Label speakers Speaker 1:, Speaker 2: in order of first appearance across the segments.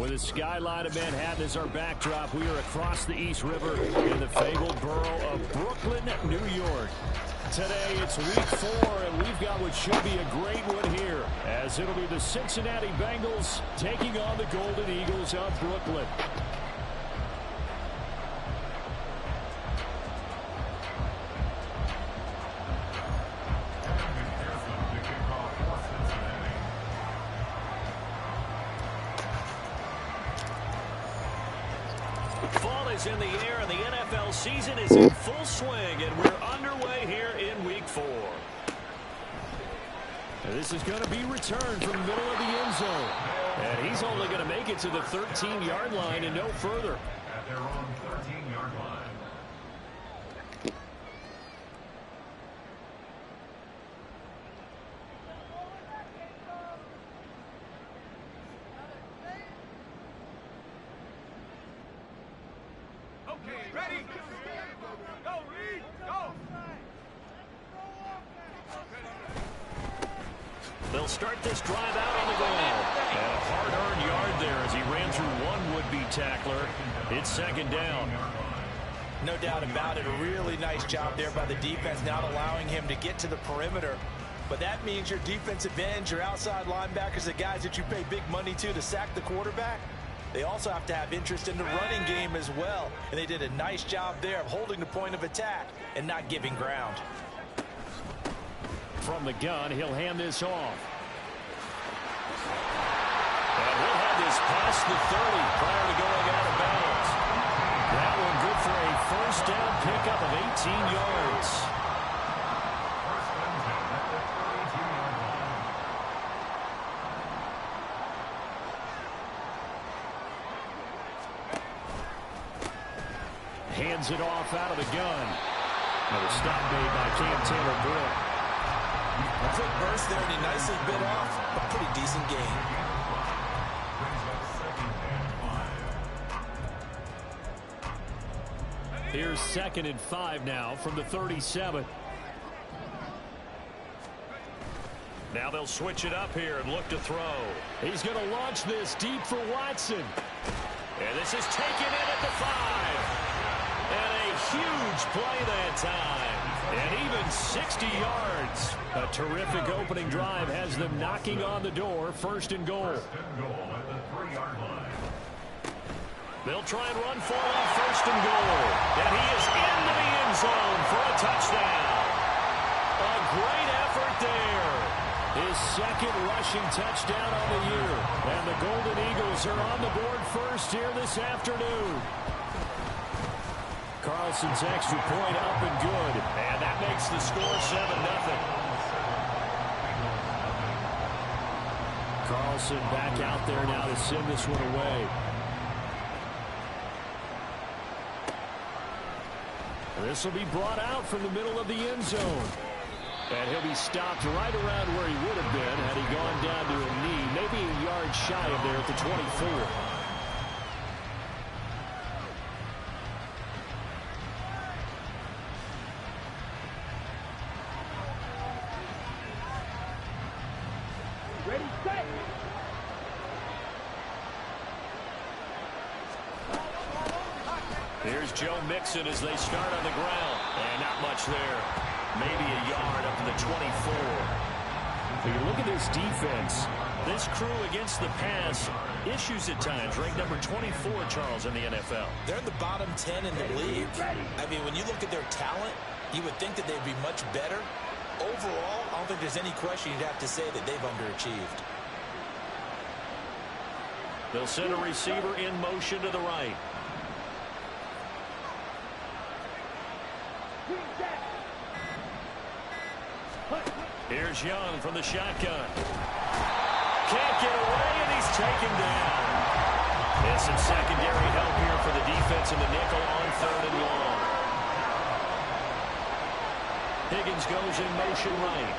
Speaker 1: With the skyline of Manhattan as our backdrop, we are across the East River in the fabled borough of Brooklyn, New York. Today, it's week 4, and we've got what should be a great one here, as it'll be the Cincinnati Bengals taking on the Golden Eagles of Brooklyn.
Speaker 2: Fall is in the air, and the NFL season is in full swing, and we're underway here in Week 4.
Speaker 1: And this is going to be returned from the middle of the end zone. And he's only going to make it to the 13-yard line and no further.
Speaker 3: At their own 13-yard line.
Speaker 4: Ready? Go, Reed! Go!
Speaker 2: They'll start this drive out on the ground. And a hard-earned yard there as he ran through one would-be tackler. It's second down.
Speaker 5: No doubt about it. A really nice job there by the defense, not allowing him to get to the perimeter. But that means your defensive ends, your outside linebackers, the guys that you pay big money to sack the quarterback, they also have to have interest in the running game as well. And they did a nice job there of holding the point of attack and not giving ground.
Speaker 1: From the gun, he'll hand this off.
Speaker 2: And he'll have this past the 30 prior to going out of bounds.
Speaker 1: That one good for a first down pickup of 18 yards. Hands it off out of the gun. Another stop made by Cam Taylor-Britt.
Speaker 5: A quick burst there, and he nicely bit off a pretty decent gain.
Speaker 1: Here's 2nd and 5 now from the 37.
Speaker 2: Now they'll switch it up here and look to throw.
Speaker 1: He's going to launch this deep for Watson.
Speaker 2: And this is taken in at the 5. And a huge play that time. And even 60 yards.
Speaker 1: A terrific opening drive has them knocking on the door. 1st and goal.
Speaker 3: First and goal at the 3-yard line.
Speaker 2: They'll try and run for on 1st and goal. And he is into the end zone for a touchdown. A great effort there.
Speaker 1: His 2nd rushing touchdown on the year. And the Golden Eagles are on the board first here this afternoon. Carlson's extra point up and good.
Speaker 2: And that makes the score 7-0.
Speaker 1: Carlson back out there now to send this one away. This will be brought out from the middle of the end zone. And he'll be stopped right around where he would have been had he gone down to a knee, maybe a yard shy of there at the 24.
Speaker 4: Ready, set!
Speaker 2: Here's Joe Mixon as they start on the ground. And not much there. Maybe a yard up to the 24.
Speaker 1: When you look at this defense,
Speaker 2: This crew against the pass, issues at times. Ranked number 24, Charles, in the NFL.
Speaker 5: They're in the bottom 10 in the league. I mean, when you look at their talent, you would think that they'd be much better. Overall, I don't think there's any question you'd have to say that they've underachieved.
Speaker 2: They'll send a receiver in motion to the right. Here's Young from the shotgun. Can't get away, and he's taken down. And some secondary help here for the defense in the nickel on 3rd and long. Higgins goes in motion right.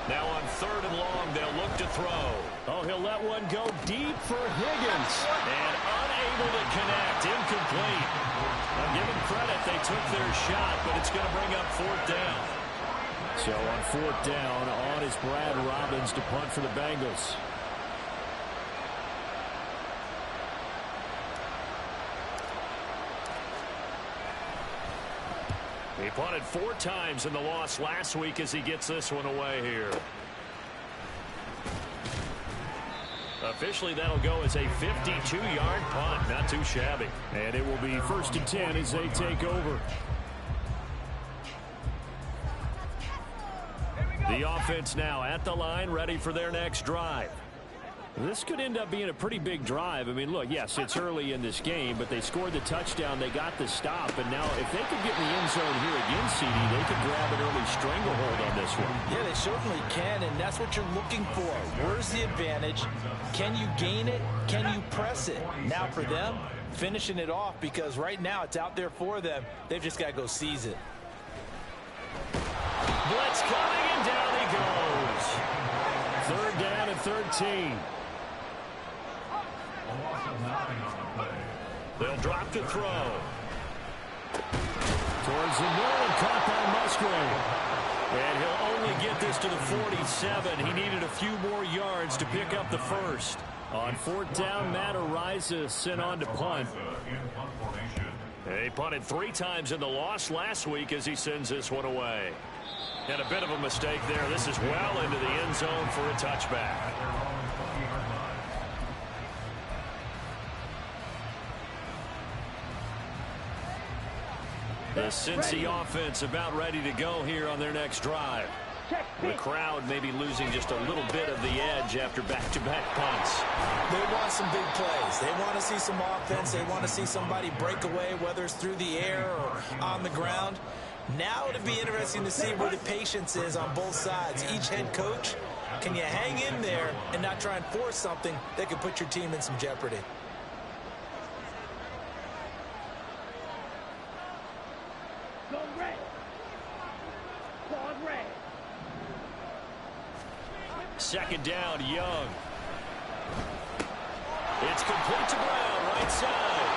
Speaker 2: Now on 3rd and long, they'll look to throw.
Speaker 1: Oh, he'll let one go deep for Higgins.
Speaker 2: And unable to connect. Incomplete. Now, give them credit. They took their shot, but it's going to bring up 4th down.
Speaker 1: So on 4th down, on is Brad Robbins to punt for the Bengals.
Speaker 2: He punted 4 times in the loss last week as he gets this one away here. Officially, that'll go as a 52-yard punt. Not too shabby.
Speaker 1: And it will be 1st and 10 as they take over. The offense now at the line, ready for their next drive. This could end up being a pretty big drive. I mean, look, yes, it's early in this game, but they scored the touchdown. They got the stop. And now if they could get in the end zone here again, CD, they could grab an early stranglehold on this one.
Speaker 5: Yeah, they certainly can, and that's what you're looking for. Where's the advantage? Can you gain it? Can you press it? Now for them, finishing it off, because right now it's out there for them. They've just got to go seize it.
Speaker 2: Blitz coming, and down he goes.
Speaker 1: 3rd down and 13.
Speaker 2: They'll drop to throw.
Speaker 1: Towards the middle and caught by Musgrave.
Speaker 2: And he'll only get this to the 47. He needed a few more yards to pick up the 1st.
Speaker 1: On 4th down, Matt Araiza sent on to punt.
Speaker 2: He punted 3 times in the loss last week as he sends this one away. And a bit of a mistake there. This is well into the end zone for a touchback. The Cincy offense about ready to go here on their next drive. The crowd maybe losing just a little bit of the edge after back-to-back punts.
Speaker 5: They want some big plays. They want to see some offense. They want to see somebody break away, whether it's through the air or on the ground. Now it'll be interesting to see where the patience is on both sides. Each head coach, can you hang in there and not try and force something that could put your team in some jeopardy?
Speaker 2: Second down, Young. It's complete to Brown, right side.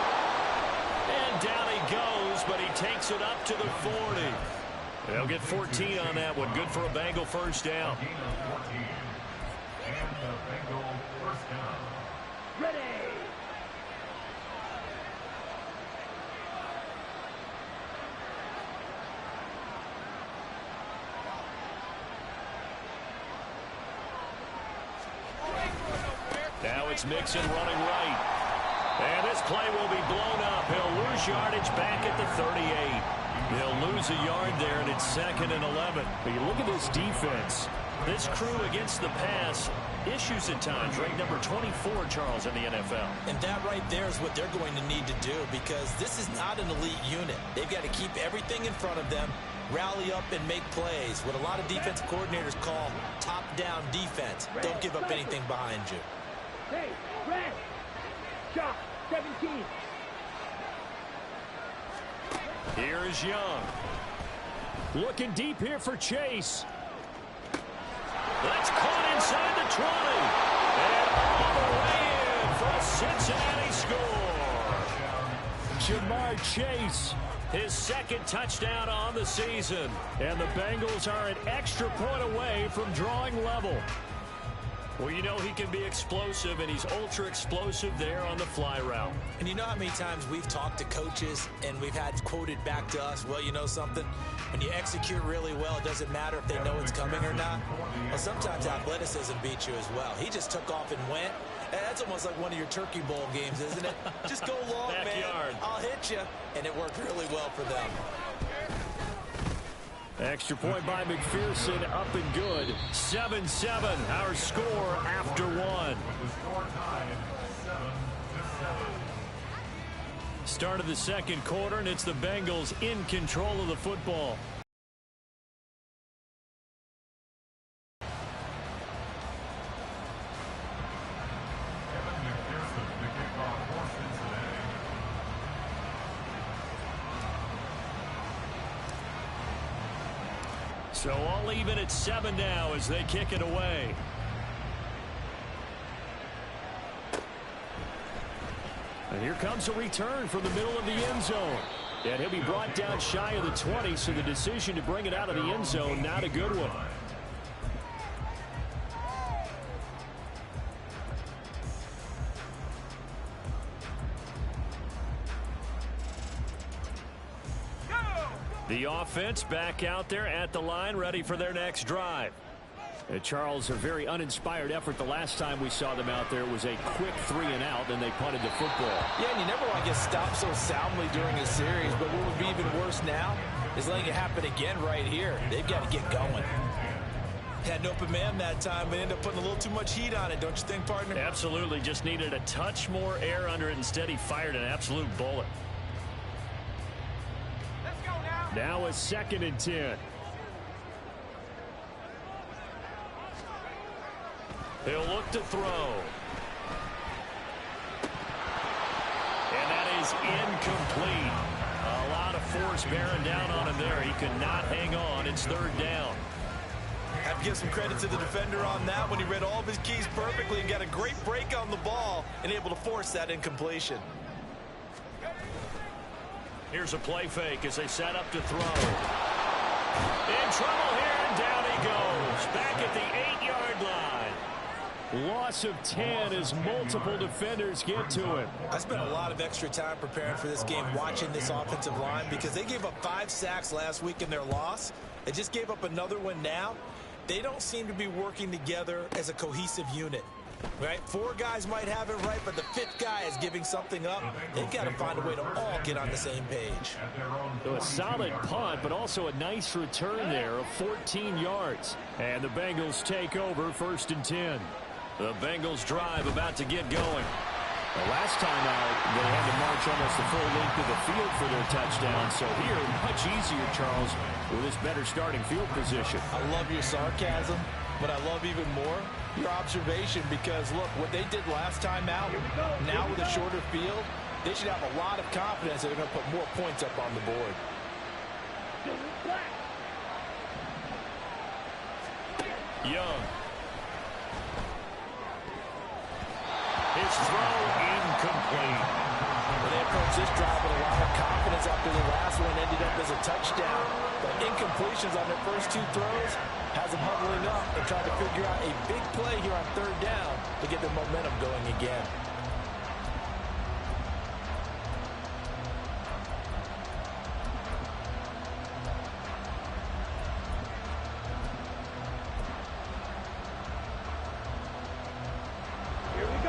Speaker 2: And down he goes, but he takes it up to the 40. They'll get 14 on that one. Good for a Bengal 1st down.
Speaker 3: And the Bengal 1st down.
Speaker 4: Ready.
Speaker 2: Now it's Mixon running right. And this play will be blown up. He'll lose yardage back at the 38. He'll lose a yard there, and it's 2nd and 11.
Speaker 1: But you look at this defense.
Speaker 2: This crew against the pass, issues at times, ranked number 24, Charles, in the NFL.
Speaker 5: And that right there is what they're going to need to do, because this is not an elite unit. They've got to keep everything in front of them, rally up and make plays. What a lot of defensive coordinators call top-down defense. Don't give up anything behind you.
Speaker 4: Hey, red. Shot, 17.
Speaker 2: Here's Young.
Speaker 1: Looking deep here for Chase.
Speaker 2: That's caught inside the 20. And all the way in for a Cincinnati score.
Speaker 1: Jamar Chase.
Speaker 2: His 2nd touchdown on the season.
Speaker 1: And the Bengals are an extra point away from drawing level.
Speaker 2: Well, you know he can be explosive, and he's ultra-explosive there on the fly route.
Speaker 5: And you know how many times we've talked to coaches and we've had quoted back to us, well, you know something? When you execute really well, it doesn't matter if they know it's coming or not. Well, sometimes athleticism beats you as well. He just took off and went. That's almost like one of your Turkey Bowl games, isn't it? Just go long,
Speaker 2: Backyard.
Speaker 5: man. I'll hit you. And it worked really well for them.
Speaker 1: Extra point by McPherson, up and good.
Speaker 2: 7-7, our score after 1.
Speaker 3: The score tied 7-7.
Speaker 1: Start of the 2nd quarter, and it's the Bengals in control of the football.
Speaker 3: Kevin McPherson, the kickoff for Cincinnati.
Speaker 1: So all even at 7 now as they kick it away. And here comes a return from the middle of the end zone. And he'll be brought down shy of the 20, so the decision to bring it out of the end zone, not a good one. The offense back out there at the line, ready for their next drive. Charles, a very uninspired effort the last time we saw them out there was a quick 3-and-out, and they punted the football.
Speaker 5: Yeah, and you never want to get stopped so soundly during a series, but what would be even worse now is letting it happen again right here. They've got to get going. Had an open man that time, but ended up putting a little too much heat on it, don't you think, partner?
Speaker 2: Absolutely, just needed a touch more air under it. Instead, he fired an absolute bullet.
Speaker 1: Now a 2nd and 10.
Speaker 2: He'll look to throw. And that is incomplete. A lot of force bearing down on him there. He could not hang on. It's 3rd down.
Speaker 5: Have to give some credit to the defender on that when he read all of his keys perfectly and got a great break on the ball and able to force that incompletion.
Speaker 2: Here's a play fake as they set up to throw. In trouble here, and down he goes. Back at the 8-yard line.
Speaker 1: Loss of 10 as multiple defenders get to him.
Speaker 5: I spent a lot of extra time preparing for this game watching this offensive line because they gave up 5 sacks last week in their loss. They just gave up another one now. They don't seem to be working together as a cohesive unit. Right? 4 guys might have it right, but the 5th guy is giving something up. They've got to find a way to all get on the same page.
Speaker 1: So a solid punt, but also a nice return there of 14 yards. And the Bengals take over 1st and 10.
Speaker 2: The Bengals drive about to get going.
Speaker 1: The last time out, they had to march almost the full length of the field for their touchdown. So here, much easier, Charles, with this better starting field position.
Speaker 5: I love your sarcasm, but I love even more your observation because, look, what they did last time out, now with a shorter field, they should have a lot of confidence that they're going to put more points up on the board.
Speaker 2: Young. His throw incomplete.
Speaker 5: Well, they approached this drive with a lot of confidence after the last one ended up as a touchdown. But incompletions on their first 2 throws has them huddling up and trying to figure out a big play here on 3rd down to get their momentum going again.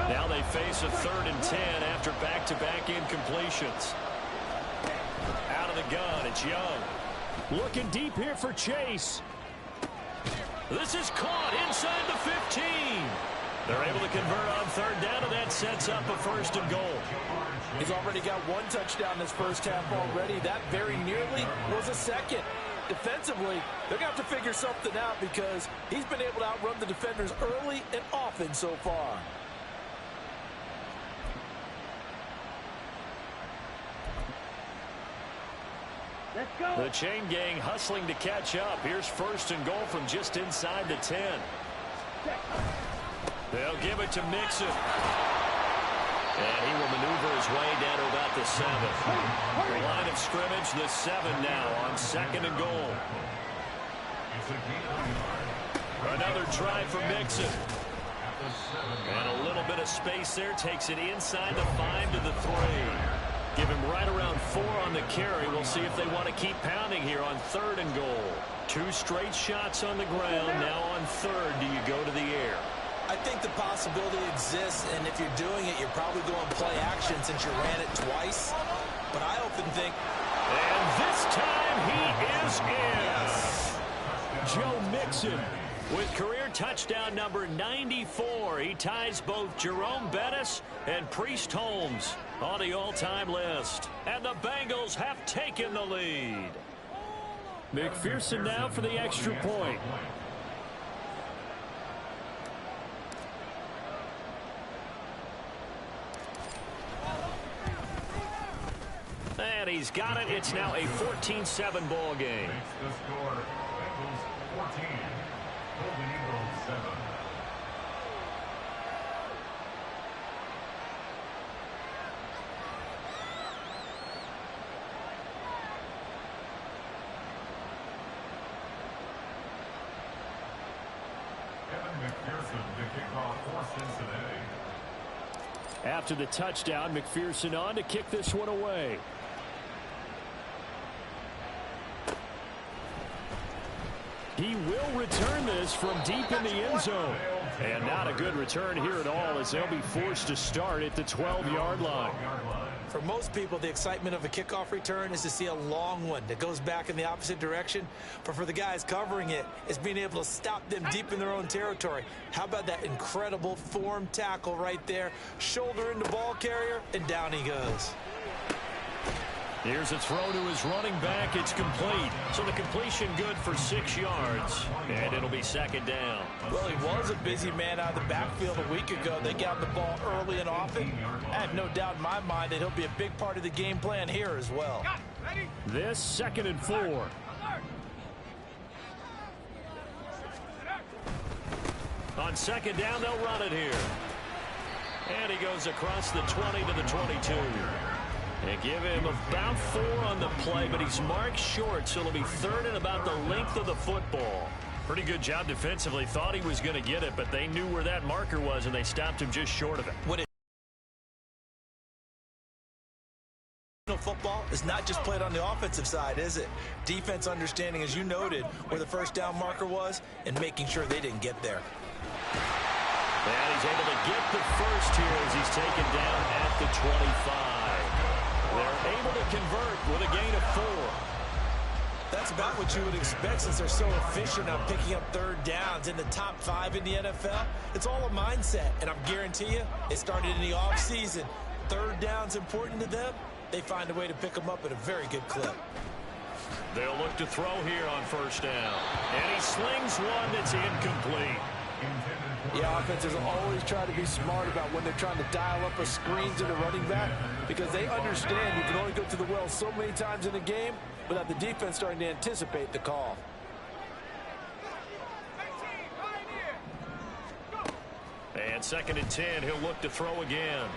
Speaker 2: Now they face a 3rd and 10 after back-to-back incompletions. Out of the gun, it's Young.
Speaker 1: Looking deep here for Chase.
Speaker 2: This is caught inside the 15. They're able to convert on 3rd down, and that sets up a 1st and goal.
Speaker 5: He's already got 1 touchdown this first half already. That very nearly was a 2nd. Defensively, they're going to have to figure something out because he's been able to outrun the defenders early and often so far.
Speaker 4: Let's go.
Speaker 2: The chain gang hustling to catch up. Here's 1st and goal from just inside the 10. They'll give it to Mixon. And he will maneuver his way down to about the 7. The line of scrimmage, the 7 now on 2nd and goal. Another try for Mixon. And a little bit of space there. Takes it inside the 5 to the 3. Give him right around 4 on the carry. We'll see if they want to keep pounding here on 3rd and goal. 2 straight shots on the ground. Now on 3rd, do you go to the air?
Speaker 5: I think the possibility exists, and if you're doing it, you're probably going play action since you ran it twice. But I often think...
Speaker 2: And this time he is in.
Speaker 5: Yes.
Speaker 1: Joe Mixon
Speaker 2: With career touchdown number 94, he ties both Jerome Bettis and Priest Holmes on the all-time list. And the Bengals have taken the lead.
Speaker 1: McPherson now for the extra point.
Speaker 2: And he's got it. It's now a 14-7 ball game.
Speaker 3: The score, Bengals 14, Golden Eagles 7.
Speaker 1: After the touchdown, McPherson on to kick this one away. He will return this from deep in the end zone. And not a good return here at all, as they'll be forced to start at the 12-yard line.
Speaker 5: For most people, the excitement of a kickoff return is to see a long one that goes back in the opposite direction. But for the guys covering it, it's being able to stop them deep in their own territory. How about that incredible form tackle right there? Shoulder into ball carrier, and down he goes.
Speaker 1: Here's a throw to his running back. It's complete. So the completion good for 6 yards. And it'll be second down.
Speaker 5: Well, he was a busy man out of the backfield a week ago. They got the ball early and often. I have no doubt in my mind that he'll be a big part of the game plan here as well.
Speaker 1: This 2nd and 4. On second down, they'll run it here. And he goes across the 20 to the 22. And give him about 4 on the play, but he's marked short, so it'll be 3rd and about the length of the football. Pretty good job defensively. Thought he was going to get it, but they knew where that marker was, and they stopped him just short of it.
Speaker 5: Football is not just played on the offensive side, is it? Defense understanding, as you noted, where the first down marker was and making sure they didn't get there.
Speaker 1: And he's able to get the first here as he's taken down at the 25. They're able to convert with a gain of 4.
Speaker 5: That's about what you would expect since they're so efficient on picking up 3rd downs in the top 5 in the NFL. It's all a mindset, and I guarantee you it started in the offseason. 3rd down's important to them. They find a way to pick them up at a very good clip.
Speaker 1: They'll look to throw here on 1st down. And he slings one that's incomplete.
Speaker 5: Yeah, offenses always try to be smart about when they're trying to dial up a screen to the running back because they understand you can only go to the well so many times in a game without the defense starting to anticipate the call.
Speaker 1: And 2nd and 10, he'll look to throw again.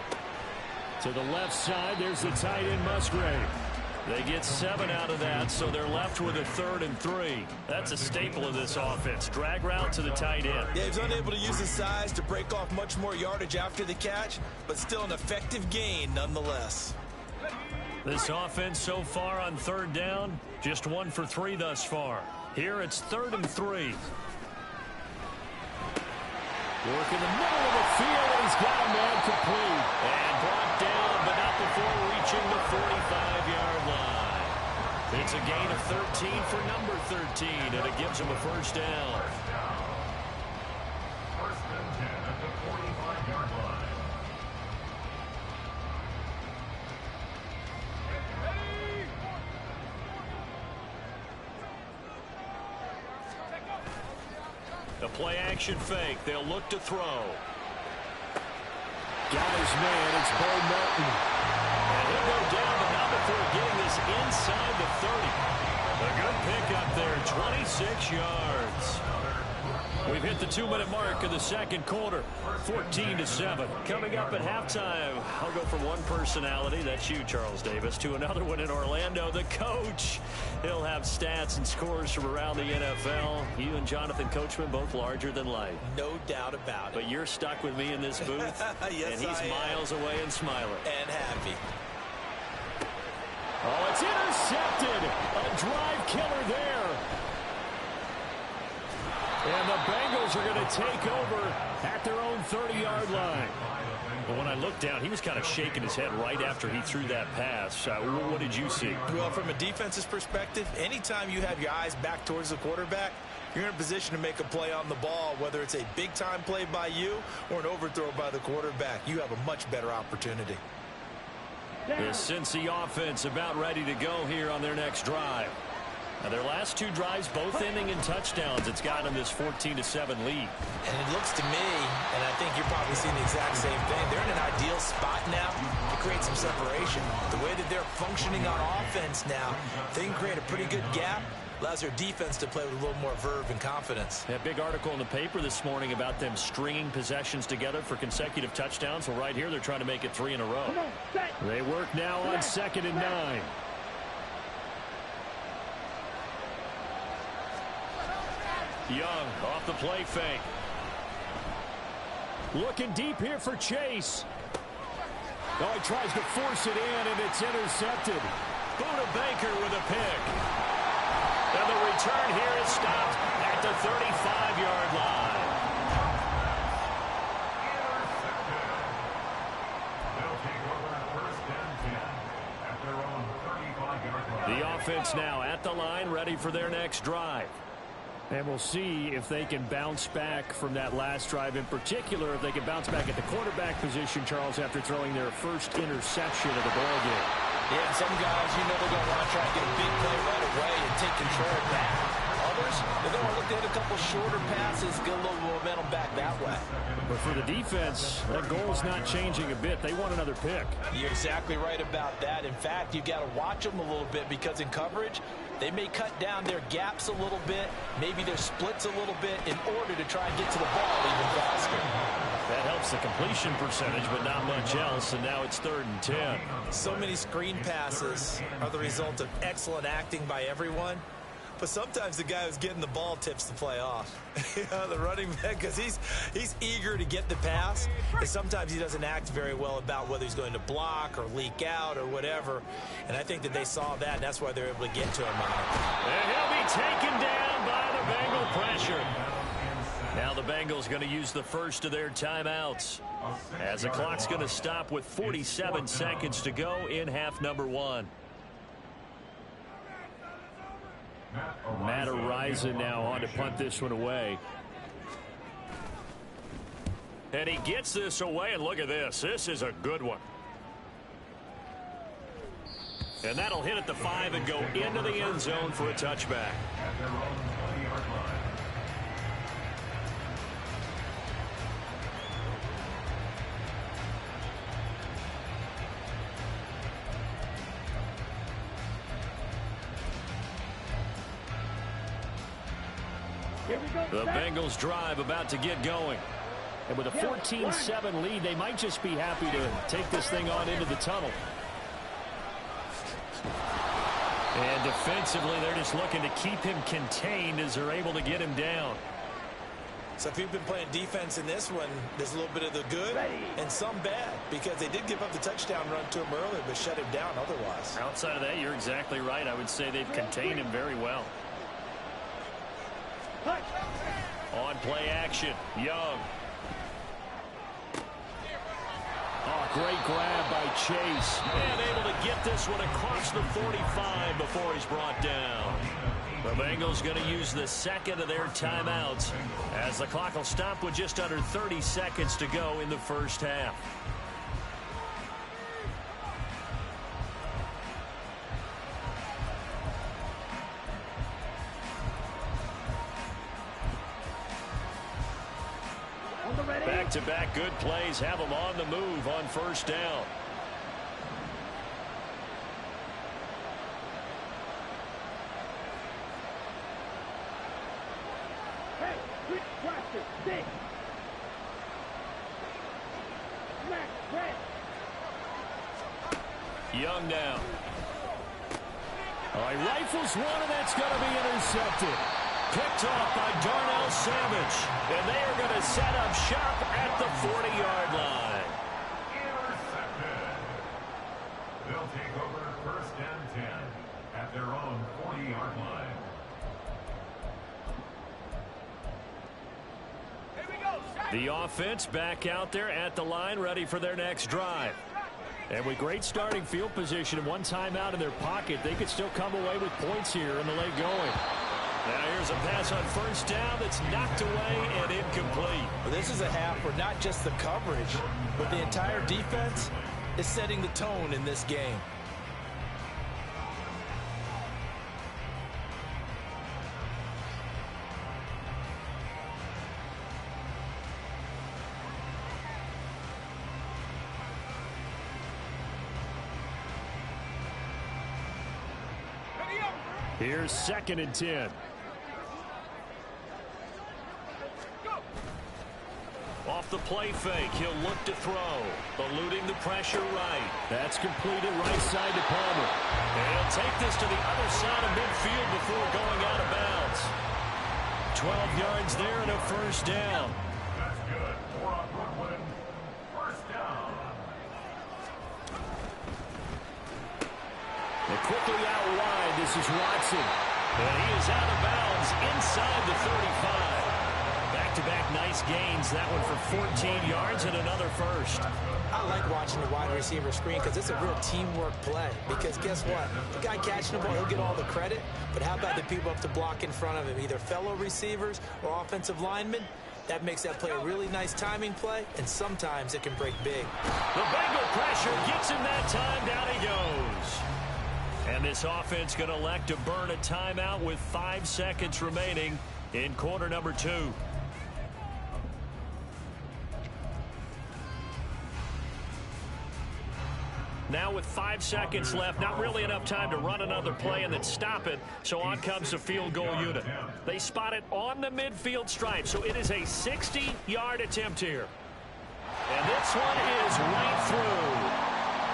Speaker 1: To the left side, there's the tight end Musgrave. They get 7 out of that, so they're left with a 3rd and 3. That's a staple of this offense. Drag route to the tight end.
Speaker 5: Yeah, he's unable to use his size to break off much more yardage after the catch, but still an effective gain nonetheless.
Speaker 1: This offense so far on 3rd down, just 1 for 3 thus far. Here it's 3rd and 3. Work in the middle of the field, and he's got a man complete. And brought down, but not before reaching the 45-yard line. It's a gain of 13 for number 13, and it gives him a 1st down.
Speaker 3: 1st and 10 at the 45-yard line.
Speaker 1: A play-action fake. They'll look to throw. Got his man. It's Bo Melton. And he'll go down, but not before getting this inside the 30. A good pickup there, 26 yards. We've hit the 2-minute mark of the 2nd quarter, 14-7. Coming up at halftime, I'll go from one personality, that's you, Charles Davis, to another one in Orlando, the coach. He'll have stats and scores from around the NFL. You and Jonathan Coachman, both larger than life.
Speaker 5: No doubt about it.
Speaker 1: But you're stuck with me in this booth,
Speaker 5: yes,
Speaker 1: and he's miles away and smiling.
Speaker 5: And happy.
Speaker 1: Oh, it's intercepted. A drive killer there. And the Bengals are going to take over at their own 30-yard line. But when I looked down, he was kind of shaking his head right after he threw that pass. What did you see?
Speaker 5: Well, from a defense's perspective, anytime you have your eyes back towards the quarterback, you're in a position to make a play on the ball, whether it's a big-time play by you or an overthrow by the quarterback. You have a much better opportunity.
Speaker 1: The Cincy offense about ready to go here on their next drive. Now, their last 2 drives, both ending in touchdowns. It's gotten them this 14-7 lead.
Speaker 5: And it looks to me, and I think you're probably seeing the exact same thing, they're in an ideal spot now to create some separation. The way that they're functioning on offense now, they can create a pretty good gap. Allows their defense to play with a little more verve and confidence.
Speaker 1: That big article in the paper this morning about them stringing possessions together for consecutive touchdowns. Well, right here, they're trying to make it 3 in a row. They work now on 2nd and 9. Young off the play fake. Looking deep here for Chase. Oh, he tries to force it in, and it's intercepted.
Speaker 2: Buda Baker with a pick. And the return here is stopped at the 35-yard line.
Speaker 3: They'll take over first and 10 at their own 35-yard line.
Speaker 1: The offense now at the line, ready for their next drive. And we'll see if they can bounce back from that last drive, in particular if they can bounce back at the quarterback position, Charles, after throwing their first interception of the ball game.
Speaker 5: Yeah, some guys, you know they're going to want to try and get a big play right away and take control back. Others, they're going to look at a couple shorter passes, get a little momentum back that way.
Speaker 1: But for the defense, that goal's not changing a bit. They want another pick.
Speaker 5: You're exactly right about that. In fact, you've got to watch them a little bit because in coverage, they may cut down their gaps a little bit, maybe their splits a little bit in order to try and get to the ball even faster.
Speaker 2: That helps the completion percentage, but not much else, and now it's 3rd and 10.
Speaker 5: So many screen passes are the result of excellent acting by everyone. But sometimes the guy who's getting the ball tips the play off. The running back, because he's eager to get the pass. And sometimes he doesn't act very well about whether he's going to block or leak out or whatever. And I think that they saw that, and that's why they're able to get to him on it.
Speaker 2: And he'll be taken down by the Bengal pressure. Now the Bengals going to use the first of their timeouts, as the clock's going to stop with 47 seconds to go in half number 1.
Speaker 1: Matt Araiza now on to punt this one away.
Speaker 2: And he gets this away, and look at this. This is a good one. And that'll hit at the 5 and go into the end zone for a touchback.
Speaker 3: At their own 20-yard line.
Speaker 1: The Bengals drive about to get going. And with a 14-7 lead, they might just be happy to take this thing on into the tunnel. And defensively, they're just looking to keep him contained as they're able to get him down.
Speaker 5: So if you've been playing defense in this one, there's a little bit of the good and some bad, because they did give up the touchdown run to him earlier, but shut him down otherwise.
Speaker 1: Outside of that, you're exactly right. I would say they've contained him very well.
Speaker 2: On play action, Young.
Speaker 1: Oh, great grab by Chase.
Speaker 2: And able to get this one across the 45 before he's brought down. The Bengals going to use the second of their timeouts, as the clock will stop with just under 30 seconds to go in the first half. Back-to-back good plays have them on the move on first down.
Speaker 4: Hey, quick practice, stick. Smack, red.
Speaker 2: Young now.
Speaker 1: He rifles one, and that's going to be intercepted.
Speaker 2: Picked off by Darnell Savage. And they are going to set up shop at the 40-yard line.
Speaker 3: Intercepted. They'll take over first and 10 at their own 40-yard line.
Speaker 2: The offense back out there at the line, ready for their next drive.
Speaker 1: And with great starting field position and one timeout in their pocket, they could still come away with points here in the late going.
Speaker 2: Now here's a pass on first down that's knocked away and incomplete.
Speaker 5: Well, this is a half where not just the coverage, but the entire defense is setting the tone in this game.
Speaker 1: Here's 2nd and 10.
Speaker 2: Off the play fake, he'll look to throw. Eluding the pressure right.
Speaker 1: That's completed right side to Palmer.
Speaker 2: And he'll take this to the other side of midfield before going out of bounds. 12 yards there and a first down.
Speaker 3: That's good. For a Brooklyn first down.
Speaker 1: Quickly out wide, this is Watson.
Speaker 2: And he is out of bounds inside the 35. Back-to-back nice gains. That one for 14 yards and another first.
Speaker 5: I like watching the wide receiver screen because it's a real teamwork play. Because guess what? The guy catching the ball, he'll get all the credit. But how about the people up to block in front of him, either fellow receivers or offensive linemen? That makes that play a really nice timing play, and sometimes it can break big.
Speaker 2: The Bengal pressure gets him that time. Down he goes. And this offense going to elect to burn a timeout with 5 seconds remaining in quarter number 2. Now with 5 seconds left, not really enough time to run another play and then stop it, so on comes the field goal unit. They spot it on the midfield stripe, so it is a 60-yard attempt here. And this one is right through.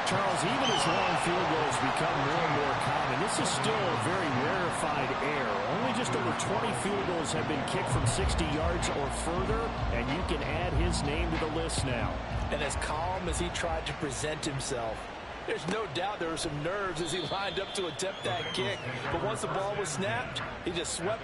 Speaker 1: Charles, even as long field goals become more and more common, this is still a very rarefied error. Only just over 20 field goals have been kicked from 60 yards or further, and you can add his name to the list now.
Speaker 5: And as calm as he tried to present himself, there's no doubt there were some nerves as he lined up to attempt that kick. But once the ball was snapped, he just swept.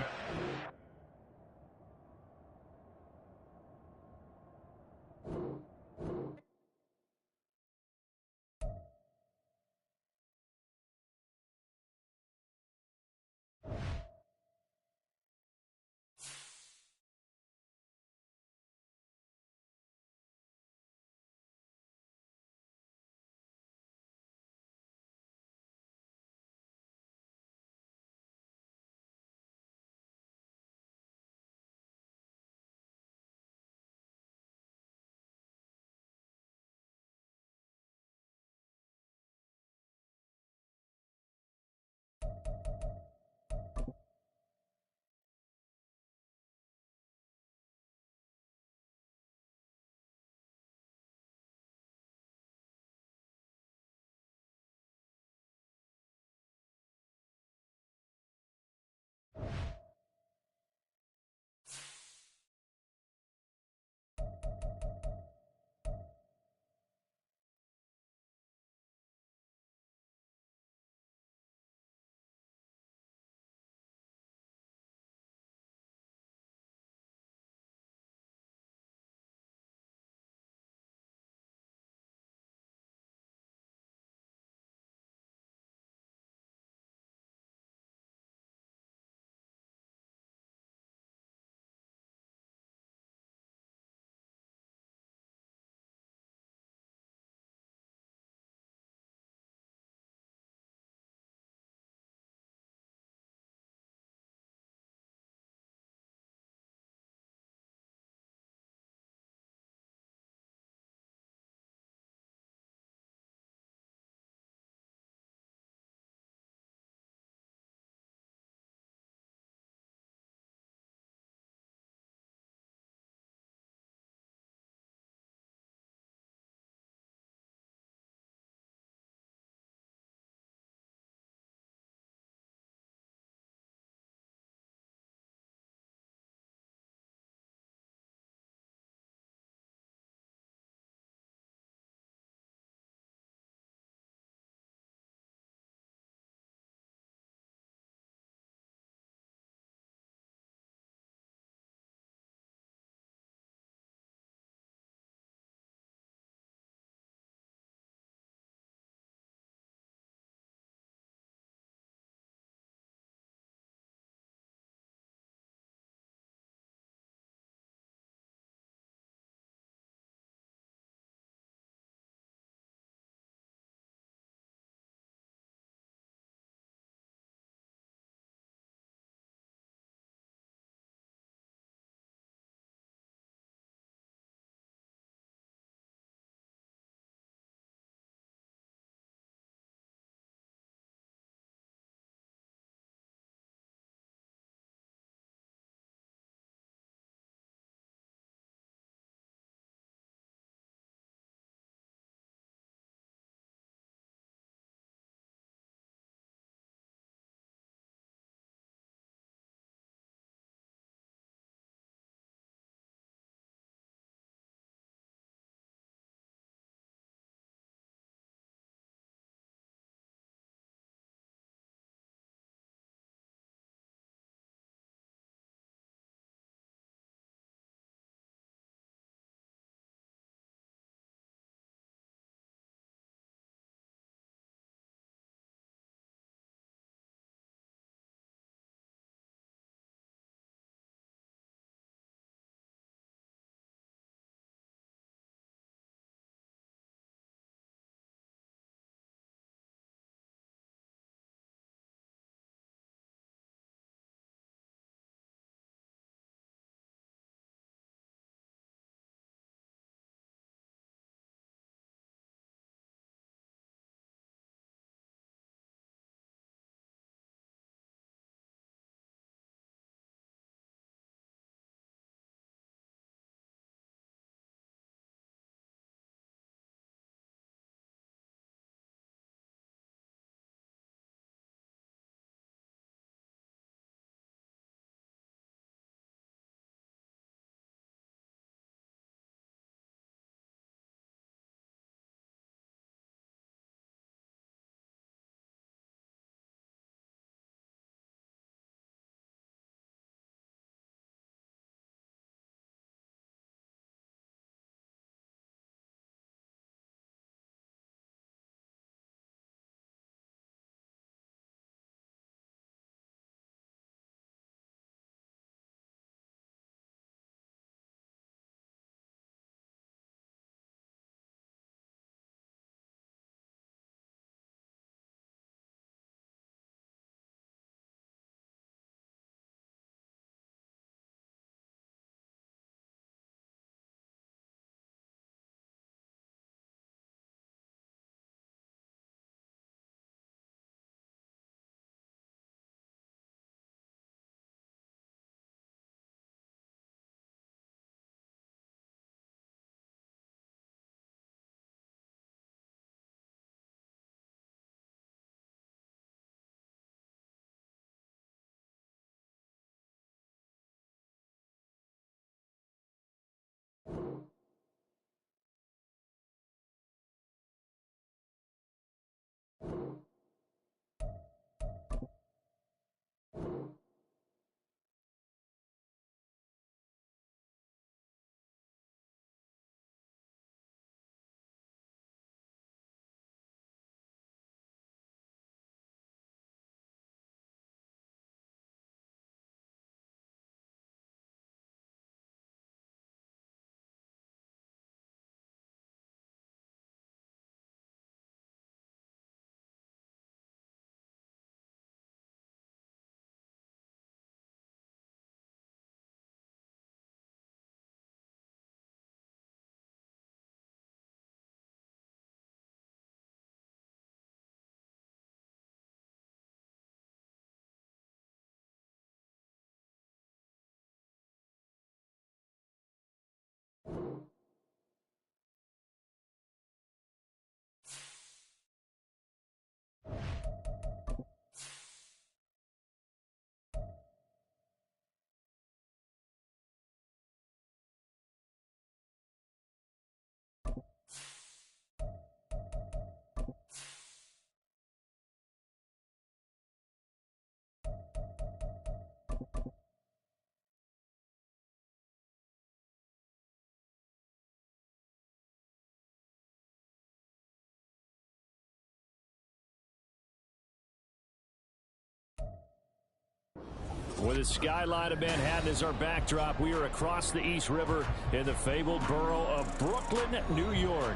Speaker 1: With the skyline of Manhattan as our backdrop, we are across the East River in the fabled borough of Brooklyn, New York.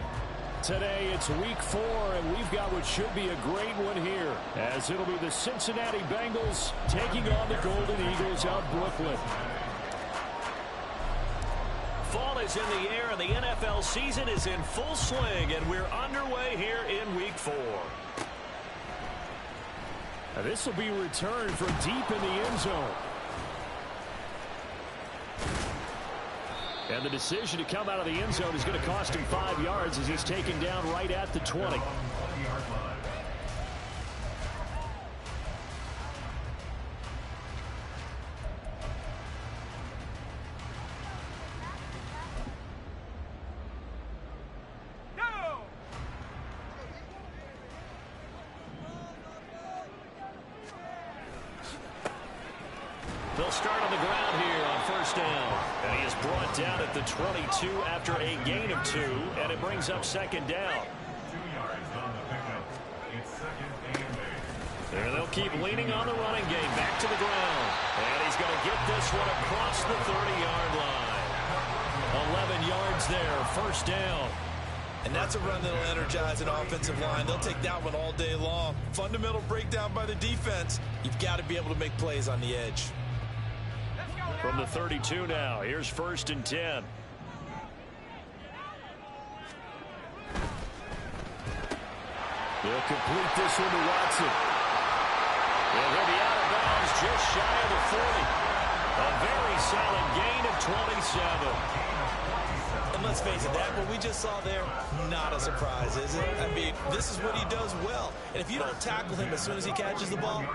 Speaker 1: Today, it's week 4, and we've got what should be a great one here, as it'll be the Cincinnati Bengals taking on the Golden Eagles of Brooklyn.
Speaker 2: Fall is in the air, and the NFL season is in full swing, and we're underway here in week 4.
Speaker 1: Now, this will be returned from deep in the end zone. And the decision to come out of the end zone is going to cost him 5 yards as he's taken down right at the 20.
Speaker 2: They'll start on the ground here on first down. And he is brought down at the 22 after a gain of 2, and it brings up second down.
Speaker 3: 2 yards on the pickup. It's second and 8.
Speaker 2: There they'll keep leaning on the running game. Back to the ground. And he's going to get this one across the 30-yard line. 11 yards there, first down.
Speaker 5: And that's a run that'll energize an offensive line. They'll take that one all day long. Fundamental breakdown by the defense. You've got to be able to make plays on the edge.
Speaker 2: From the 32 now, here's first and 10.
Speaker 1: They'll complete this one to Watson.
Speaker 2: He'll be out of bounds just shy of the 40. A very solid gain of 27.
Speaker 5: And let's face it, that what we just saw there, not a surprise, is it? I mean, this is what he does well. And if you don't tackle him as soon as he catches the ball,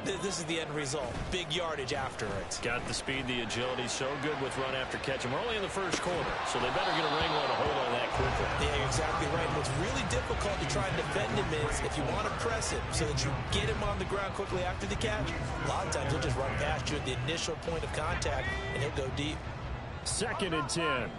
Speaker 5: this is the end result. Big yardage after it.
Speaker 2: Got the speed, the agility, so good with run after catch. And we're only in the first quarter, so they better get a wrangle and a hold on that quickly.
Speaker 5: Yeah, you're exactly right. What's really difficult to try and defend him is if you want to press him so that you get him on the ground quickly after the catch, a lot of times he'll just run past you at the initial point of contact, and he'll go deep.
Speaker 1: Second and 10.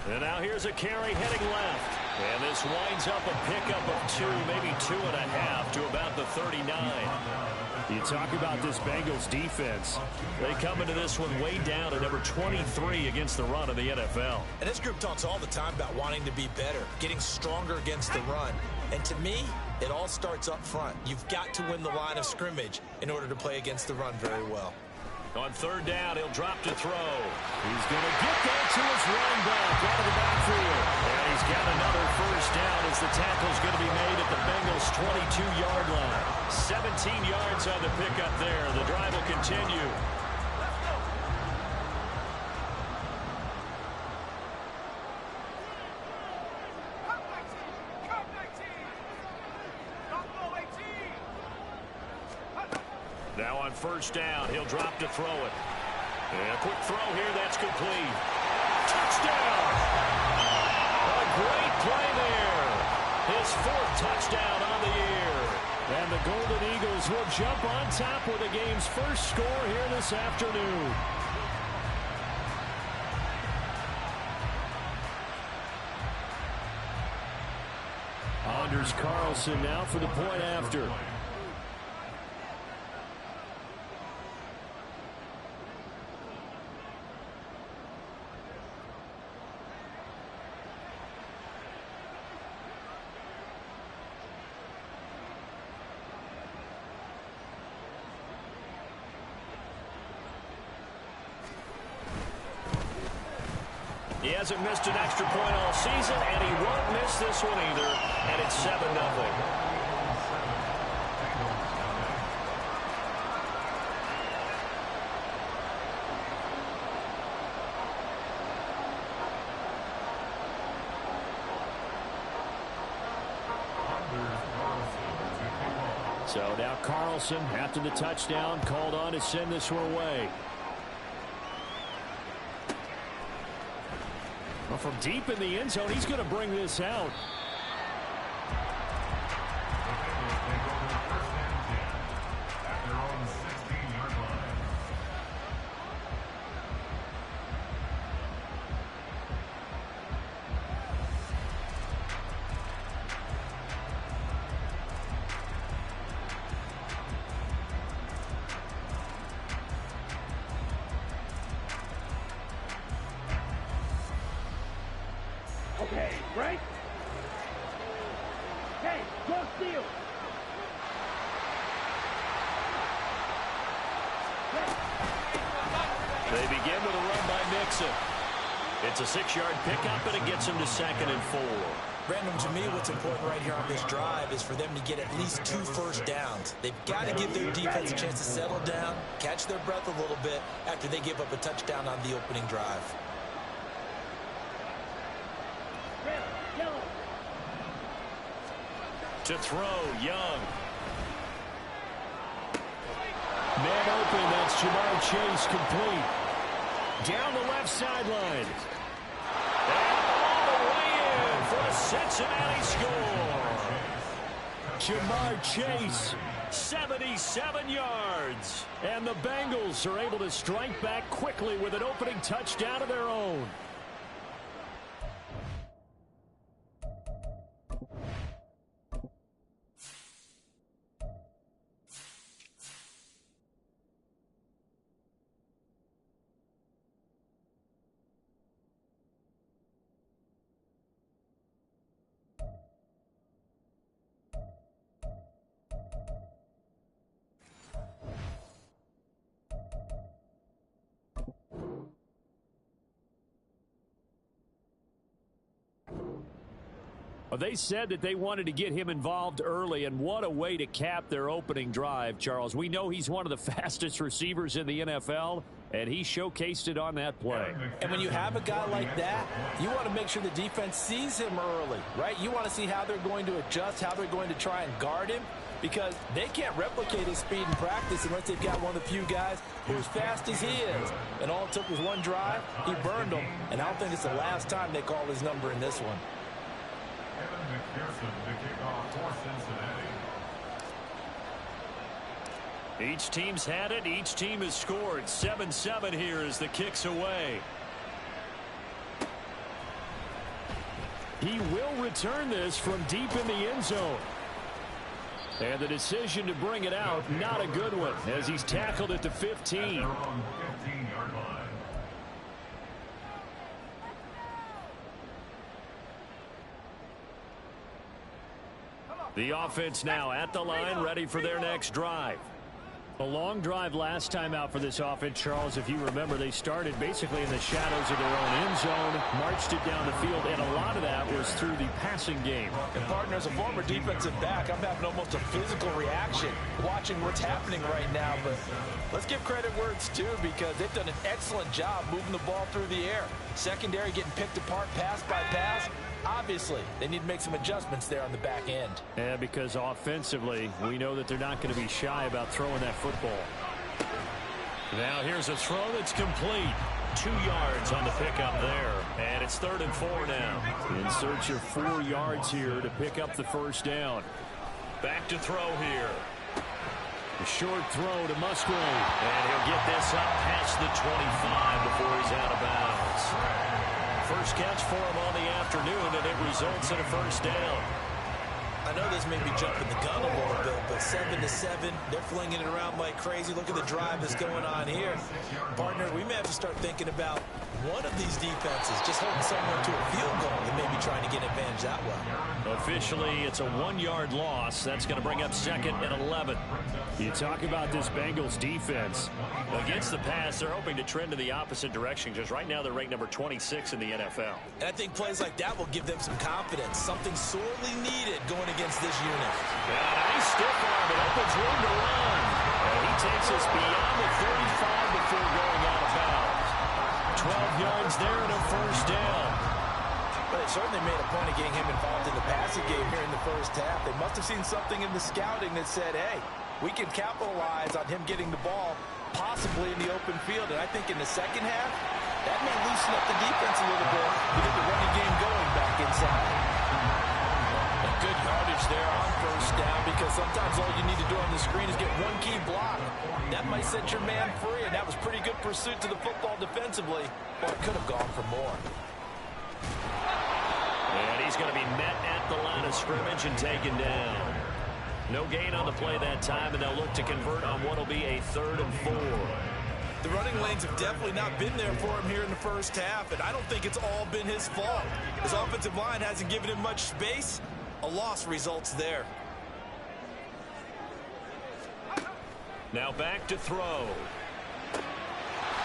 Speaker 2: And now here's a carry heading left. And this winds up a pickup of 2, maybe 2.5 to about the 39.
Speaker 1: You talk about this Bengals defense.
Speaker 2: They come into this one way down at number 23 against the run of the NFL.
Speaker 5: And this group talks all the time about wanting to be better, getting stronger against the run. And to me, it all starts up front. You've got to win the line of scrimmage in order to play against the run very well.
Speaker 2: On third down, he'll drop to throw.
Speaker 1: He's going to get that to his running back out of the backfield.
Speaker 2: And he's got another first down as the tackle's going to be made at the Bengals' 22-yard line. 17 yards on the pickup there. The drive will continue. Now on first down, he'll drop to throw it. And a quick throw here, that's complete. Touchdown! A great play there. His 4th touchdown on the year.
Speaker 1: And the Golden Eagles will jump on top with the game's first score here this afternoon. Anders Carlson now for the point after.
Speaker 2: He hasn't missed an extra point all season, and he won't miss this one either, and it's 7-0.
Speaker 1: So now Carlson, after the touchdown, called on to send this one away. Well, from deep in the end zone, he's going to bring this out.
Speaker 4: Okay, break. Hey, go steal.
Speaker 1: They begin with a run by Mixon. It's a 6-yard pickup, and it gets him to 2nd and 4.
Speaker 5: Brandon, to me, what's important right here on this drive is for them to get at least 2 first downs. They've got to give their defense a chance to settle down, catch their breath a little bit after they give up a touchdown on the opening drive.
Speaker 2: To throw, Young.
Speaker 1: Man open, that's Jamar Chase complete. Down the left sideline.
Speaker 2: And all the way in for a Cincinnati score.
Speaker 1: Jamar Chase, 77 yards. And the Bengals are able to strike back quickly with an opening touchdown of their own. Well, they said that they wanted to get him involved early, and what a way to cap their opening drive, Charles. We know he's one of the fastest receivers in the NFL, and he showcased it on that play.
Speaker 5: And when you have a guy like that, you want to make sure the defense sees him early, right? You want to see how they're going to adjust, how they're going to try and guard him, because they can't replicate his speed in practice unless they've got one of the few guys who's as fast as he is. And all it took was one drive. He burned them, and I don't think it's the last time they call his number in this one.
Speaker 3: Evan McPherson to kick off for Cincinnati.
Speaker 2: Each team's had it. Each team has scored. 7-7 here as the kick's away.
Speaker 1: He will return this from deep in the end zone. And the decision to bring it out, not a good one, as he's tackled at the 15.
Speaker 3: At their own 15-yard line.
Speaker 1: The offense now at the line, ready for their next drive. A long drive last time out for this offense, Charles. If you remember, they started basically in the shadows of their own end zone, marched it down the field, and a lot of that was through the passing game.
Speaker 5: And, partner, as a former defensive back, I'm having almost a physical reaction watching what's happening right now. But let's give credit where it's due, because they've done an excellent job moving the ball through the air. Secondary getting picked apart pass by pass. Obviously, they need to make some adjustments there on the back end.
Speaker 1: Yeah, because offensively, we know that they're not going to be shy about throwing that football.
Speaker 2: Now here's a throw that's complete. 2 yards on the pickup there. And it's 3rd and 4 now.
Speaker 1: In search of 4 yards here to pick up the first down.
Speaker 2: Back to throw here.
Speaker 1: A short throw to Musgrave.
Speaker 2: And he'll get this up past the 25 before he's out of bounds. First catch for him on the afternoon, and it results in a first down.
Speaker 5: I know this may be jumping the gun a little bit, but 7-7, they're flinging it around like crazy. Look at the drive that's going on here. Partner, we may have to start thinking about one of these defenses just holding someone to a field goal and maybe trying to get advantage that way.
Speaker 2: Officially, it's a 1-yard loss. That's going to bring up 2nd and 11.
Speaker 1: You talk about this Bengals defense.
Speaker 2: Against the pass, they're hoping to trend in the opposite direction, because right now they're ranked number 26 in the NFL.
Speaker 5: And I think plays like that will give them some confidence, something sorely needed going against this unit.
Speaker 2: Nice stiff arm. It opens room to run. And he takes us beyond the 35 before going out of bounds. 12 yards there and a first down.
Speaker 5: But they certainly made a point of getting him involved in the passing game here in the first half. They must have seen something in the scouting that said, hey, we can capitalize on him getting the ball possibly in the open field. And I think in the second half, that may loosen up the defense a little bit to get the running game going back inside. And good yardage there on first down, because sometimes all you need to do on the screen is get one key block. That might set your man free, and that was pretty good pursuit to the football defensively, but it could have gone for more.
Speaker 2: And he's going to be met at the line of scrimmage and taken down. No gain on the play that time, and they'll look to convert on what will be a 3rd and 4.
Speaker 5: The running lanes have definitely not been there for him here in the first half, and I don't think it's all been his fault. His offensive line hasn't given him much space. A loss results there.
Speaker 2: Now back to throw.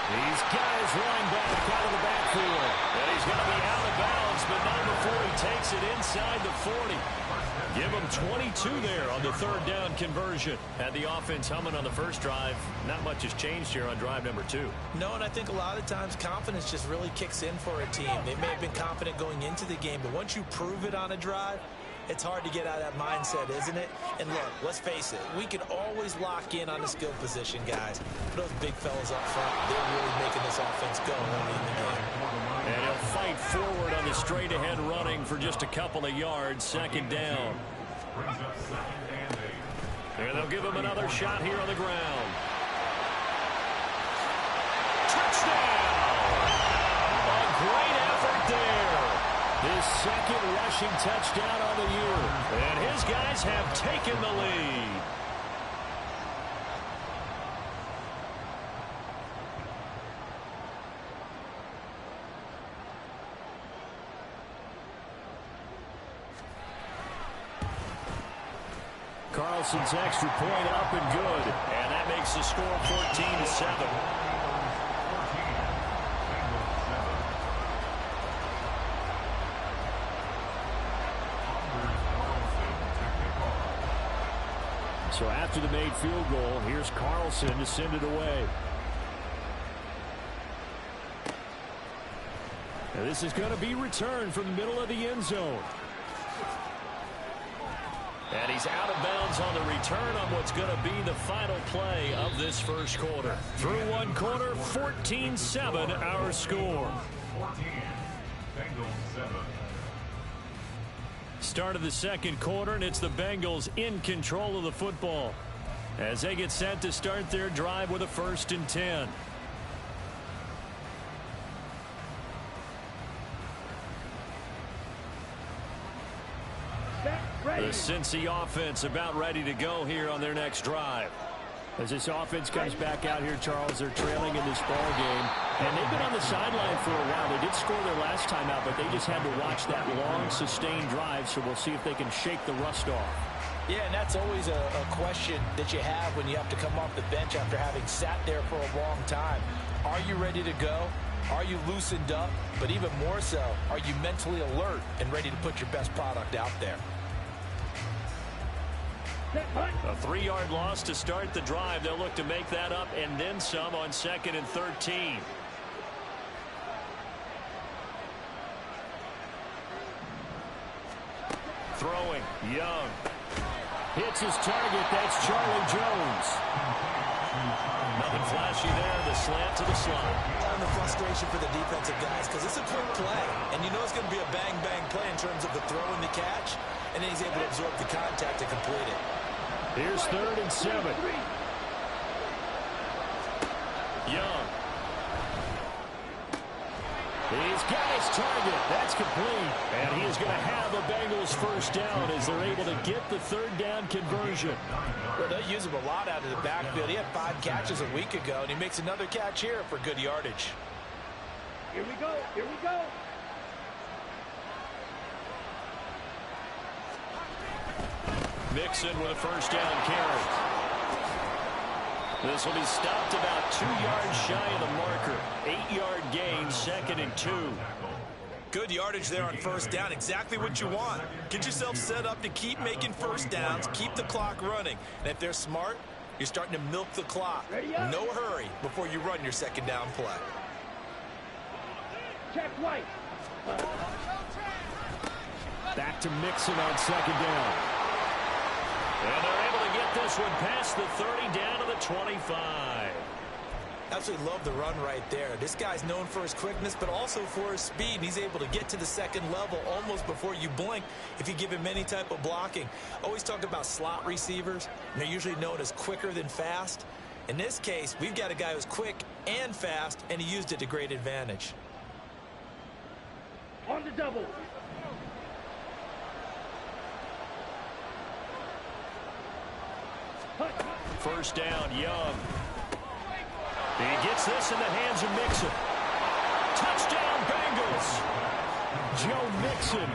Speaker 1: He's got his running back out of the backfield.
Speaker 2: And he's going to be out of bounds, but not before he takes it inside the 40. Give him 22 there on the third down conversion. Had the offense humming on the first drive. Not much has changed here on drive number 2.
Speaker 5: No, and I think a lot of times confidence just really kicks in for a team. They may have been confident going into the game, but once you prove it on a drive, it's hard to get out of that mindset, isn't it? And look, let's face it, we can always lock in on the skill position, guys. But those big fellas up front, they're really making this offense go early in the game.
Speaker 2: And he'll fight forward on the straight-ahead running for just a couple of yards. Second down. And they'll give him another shot here on the ground. Touchdown! A great effort there. His second rushing touchdown on the year. And his guys have taken the lead.
Speaker 1: Carlson's extra point up and good.
Speaker 2: And that makes the score 14-7.
Speaker 1: So after the made field goal, here's Carlson to send it away. And this is going to be returned from the middle of the end zone.
Speaker 2: And he's out of bounds on the return on what's going to be the final play of this first quarter. Through one quarter, 14-7 our score.
Speaker 3: 14, Bengals 7.
Speaker 2: Start of the second quarter, and it's the Bengals in control of the football as they get set to start their drive with a 1st and 10. The Cincy offense about ready to go here on their next drive.
Speaker 1: As this offense comes back out here, Charles, they're trailing in this ball game. And they've been on the sideline for a while. They did score their last time out, but they just had to watch that long, sustained drive. So we'll see if they can shake the rust off.
Speaker 5: Yeah, and that's always a question that you have when you have to come off the bench after having sat there for a long time. Are you ready to go? Are you loosened up? But even more so, are you mentally alert and ready to put your best product out there?
Speaker 2: A 3-yard loss to start the drive. They'll look to make that up and then some on 2nd and 13. Throwing, Young.
Speaker 1: Hits his target. That's Charlie Jones.
Speaker 2: Nothing flashy there. The slant to the slot.
Speaker 5: And the frustration for the defensive guys because it's a quick play. And you know it's going to be a bang-bang play in terms of the throw and the catch. And then he's able to absorb the contact to complete it.
Speaker 1: Here's 3rd and 7.
Speaker 2: Young.
Speaker 1: He's got his target. That's complete. And he is going to have a Bengals 1st down as they're able to get the 3rd down conversion.
Speaker 5: Well, they use him a lot out of the backfield. He had 5 catches a week ago, and he makes another catch here for good yardage.
Speaker 4: Here we go. Here we go.
Speaker 2: Mixon with a 1st down carry. This will be stopped about 2 yards shy of the marker. 8-yard gain, 2nd and 2.
Speaker 5: Good yardage there on 1st down. Exactly what you want. Get yourself set up to keep making 1st downs, keep the clock running. And if they're smart, you're starting to milk the clock. No hurry before you run your 2nd down play.
Speaker 4: Check White.
Speaker 1: Back to Mixon on 2nd down.
Speaker 2: And they're able to get this one past the 30 down to the 25.
Speaker 5: Absolutely love the run right there. This guy's known for his quickness, but also for his speed. And he's able to get to the 2nd level almost before you blink if you give him any type of blocking. Always talk about slot receivers. And they're usually known as quicker than fast. In this case, we've got a guy who's quick and fast, and he used it to great advantage.
Speaker 4: On the double.
Speaker 2: First down, Young.
Speaker 1: He gets this in the hands of Mixon. Touchdown, Bengals. Joe Mixon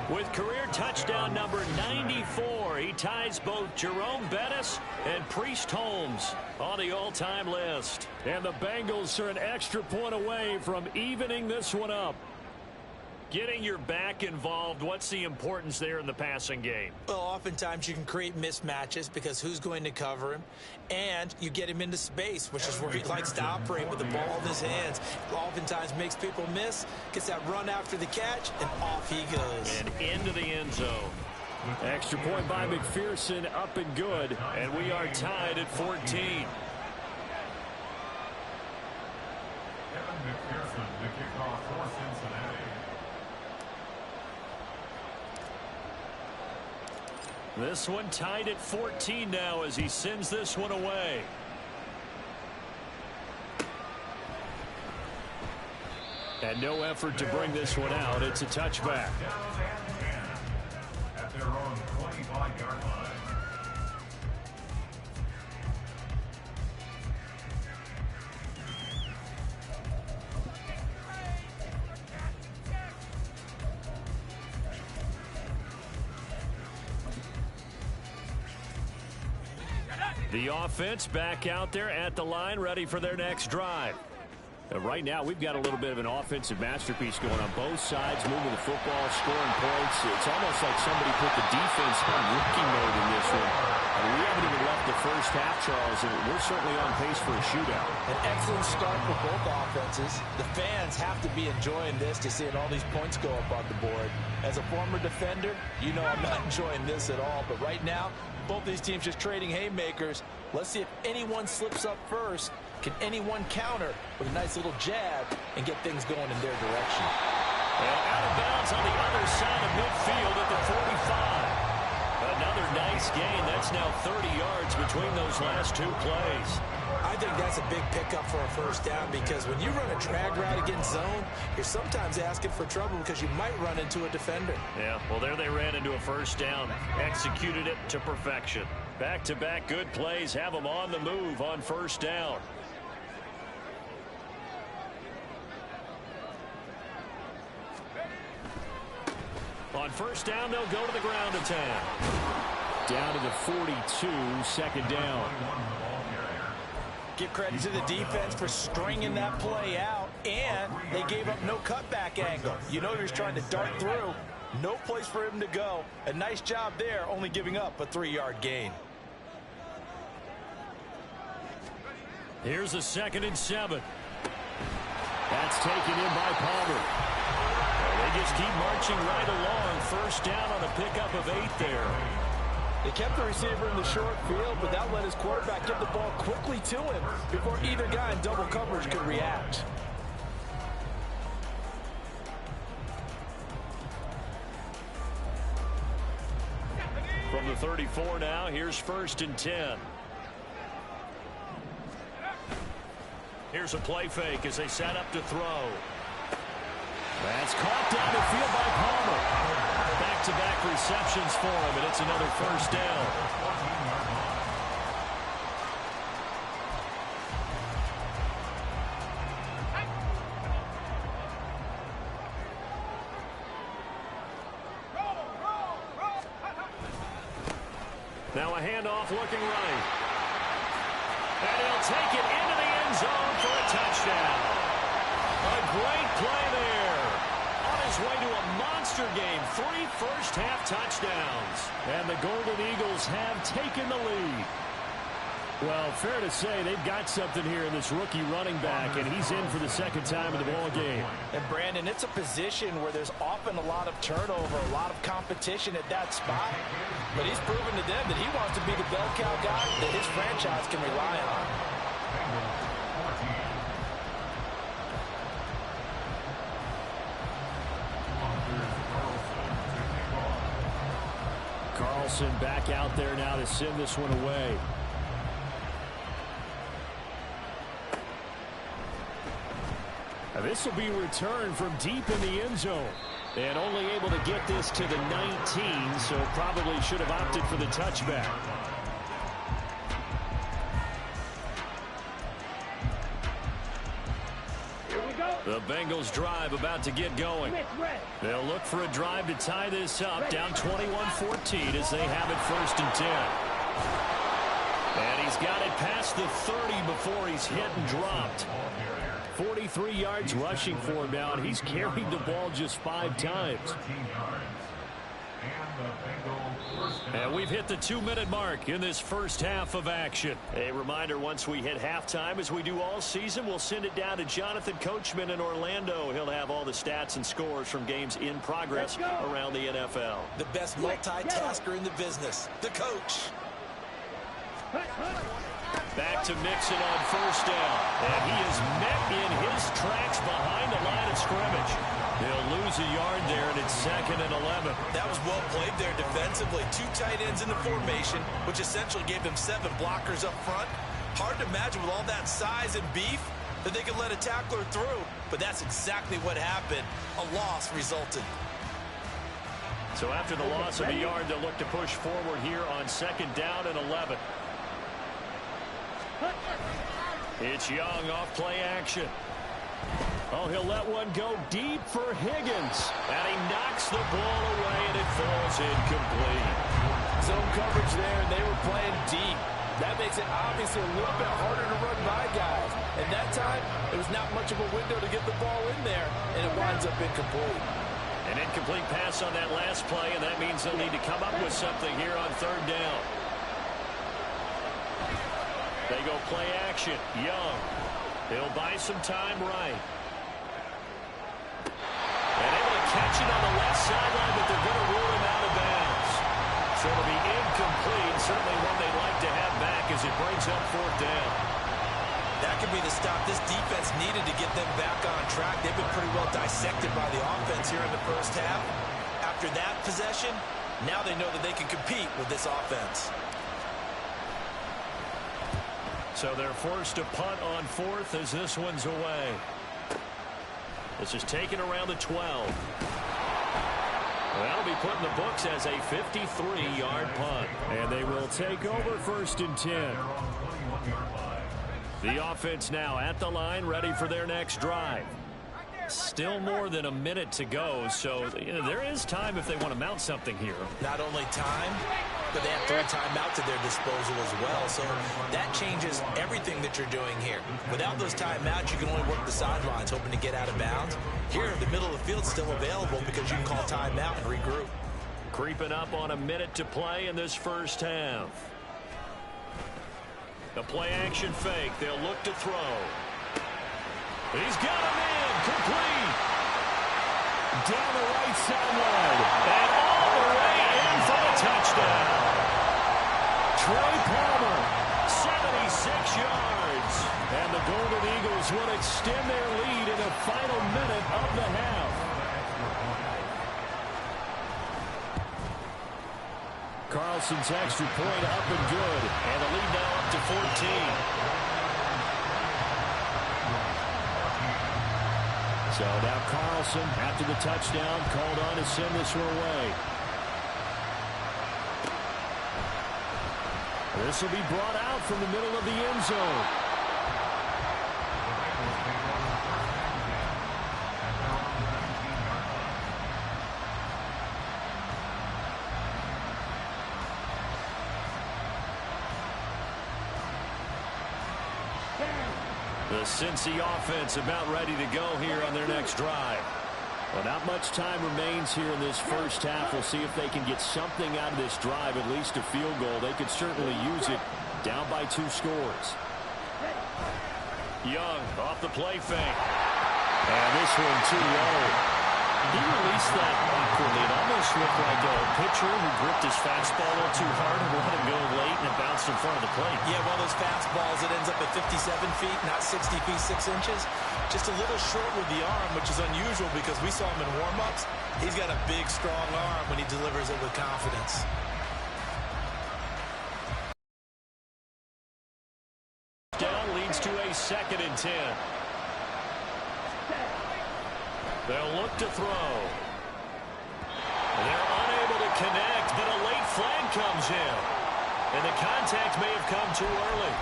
Speaker 1: with career touchdown number 94. He ties both Jerome Bettis and Priest Holmes on the all-time list. And the Bengals are an extra point away from evening this one up. Getting your back involved, what's the importance there in the passing game?
Speaker 5: Well, oftentimes you can create mismatches because who's going to cover him, and you get him into space, which is where he likes to operate with the ball in his hands. Oftentimes makes people miss, gets that run after the catch, and off he goes.
Speaker 1: And into the end zone. Extra point by McPherson, up and good, and we are tied at 14.
Speaker 3: Kevin McPherson to kick off for Cincinnati.
Speaker 1: This one tied at 14 now as he sends this one away. And no effort to bring this one out. It's a touchback.
Speaker 3: At their own 25-yard line.
Speaker 1: The offense back out there at the line, ready for their next drive. Right now, we've got a little bit of an offensive masterpiece going on both sides, moving the football, scoring points. It's almost like somebody put the defense on rookie mode in this one. And we haven't even left the first half, Charles, and we're certainly on pace for a shootout.
Speaker 5: An excellent start for both offenses. The fans have to be enjoying this to seeing all these points go up on the board. As a former defender, you know I'm not enjoying this at all. But right now, both these teams just trading haymakers. Let's see if anyone slips up first. Can anyone counter with a nice little jab and get things going in their direction?
Speaker 1: And out of bounds on the other side of midfield at the 45. Another nice gain. That's now 30 yards between those last two plays.
Speaker 5: I think that's a big pickup for a first down because when you run a drag route against zone, you're sometimes asking for trouble because you might run into a defender.
Speaker 1: Yeah, well, there they ran into a first down. Executed it to perfection. Back-to-back good plays have them on the move on first down. On first down, they'll go to the ground attack. Down to the 42, second down.
Speaker 5: Give credit to the defense for stringing that play out, and they gave up no cutback angle. You know he's trying to dart through. No place for him to go. A nice job there, only giving up a 3-yard gain.
Speaker 1: Here's a 2nd and 7. That's taken in by Palmer. They just keep marching right along. First down on a pickup of 8 there.
Speaker 5: They kept the receiver in the short field, but that let his quarterback get the ball quickly to him before either guy in double coverage could react.
Speaker 1: From the 34 now, here's 1st and 10. Here's a play fake as they set up to throw. That's caught down the field by Palmer. Back-to-back receptions for him, and it's another first down. Now a handoff looking right. And he'll take it into the end zone for a touchdown. A great play there. On his way to a monster game. 3 first-half touchdowns. And the Golden Eagles have taken the lead. Well, fair to say they've got something here in this rookie running back, and he's in for the 2nd time in the ball game.
Speaker 5: And, Brandon, it's a position where there's often a lot of turnover, a lot of competition at that spot. But he's proven to them that he wants to be the bell cow guy that his franchise can rely on.
Speaker 1: Carlson back out there now to send this one away. Now this will be returned from deep in the end zone. And only able to get this to the 19, so probably should have opted for the touchback. The Bengals drive about to get going. They'll look for a drive to tie this up, down 21-14 as they have it 1st and 10. And he's got it past the 30 before he's hit and dropped. 43 yards rushing for him now, and he's carried the ball just 5 times. And we've hit the 2-minute mark in this first half of action. A reminder, once we hit halftime, as we do all season, we'll send it down to Jonathan Coachman in Orlando. He'll have all the stats and scores from games in progress around the NFL.
Speaker 5: The best multitasker in the business, the coach.
Speaker 1: Back to Mixon on 1st down. And he is met in his tracks behind the line of scrimmage. He'll lose a yard there, and it's 2nd and 11.
Speaker 5: That was well played there defensively. 2 tight ends in the formation, which essentially gave them 7 blockers up front. Hard to imagine with all that size and beef that they could let a tackler through. But that's exactly what happened. A loss resulted.
Speaker 1: So after the loss of a yard, they'll look to push forward here on 2nd down and 11. It's Young off play action. Oh, he'll let one go deep for Higgins. And he knocks the ball away, and it falls incomplete.
Speaker 6: Zone coverage there, and they were playing deep. That makes it obviously a little bit harder to run by guys. And that time, there was not much of a window to get the ball in there, and it winds up incomplete.
Speaker 1: An incomplete pass on that last play, and that means they'll need to come up with something here on 3rd down. They go play action. Young. He'll buy some time right. And able to catch it on the left sideline, but they're going to rule him out of bounds. So it'll be incomplete. Certainly one they'd like to have back as it brings up 4th down.
Speaker 5: That could be the stop this defense needed to get them back on track. They've been pretty well dissected by the offense here in the first half. After that possession, now they know that they can compete with this offense.
Speaker 1: So they're forced to punt on 4th as this one's away. This is taken around the 12. That'll be put in the books as a 53-yard punt. And they will take over 1st and 10. The offense now at the line, ready for their next drive. Still more than a minute to go, so there is time if they want to mount something here.
Speaker 5: Not only time, but they have 3 timeouts at their disposal as well. So that changes everything that you're doing here. Without those timeouts, you can only work the sidelines, hoping to get out of bounds. Here, the middle of the field's still available because you can call timeout and regroup.
Speaker 1: Creeping up on a minute to play in this first half. The play action fake. They'll look to throw. He's got him in. Complete. Down the right sideline. And all the way in for the touchdown. Trey Palmer, 76 yards. And the Golden Eagles will extend their lead in the final minute of the half. Carlson's extra point up and good. And the lead now up to 14. So now Carlson, after the touchdown, called on to send this one away. This will be brought out from the middle of the end zone. The Cincy offense about ready to go here on their next drive. Well, not much time remains here in this first half. We'll see if they can get something out of this drive, at least a field goal. They could certainly use it down by 2 scores. Young off the play fake. And this one too low. He released that awkwardly. It almost looked like a pitcher who gripped his fastball a little too hard and let him go late, and it bounced in front of the plate.
Speaker 5: Yeah, one of those fastballs that ends up at 57 feet, not 60 feet, 6 inches. Just a little short with the arm, which is unusual because we saw him in warm-ups. He's got a big, strong arm when he delivers it with confidence.
Speaker 1: Down leads to a 2nd and 10. They'll look to throw. They're unable to connect, but a late flag comes in. And the contact may have come too early.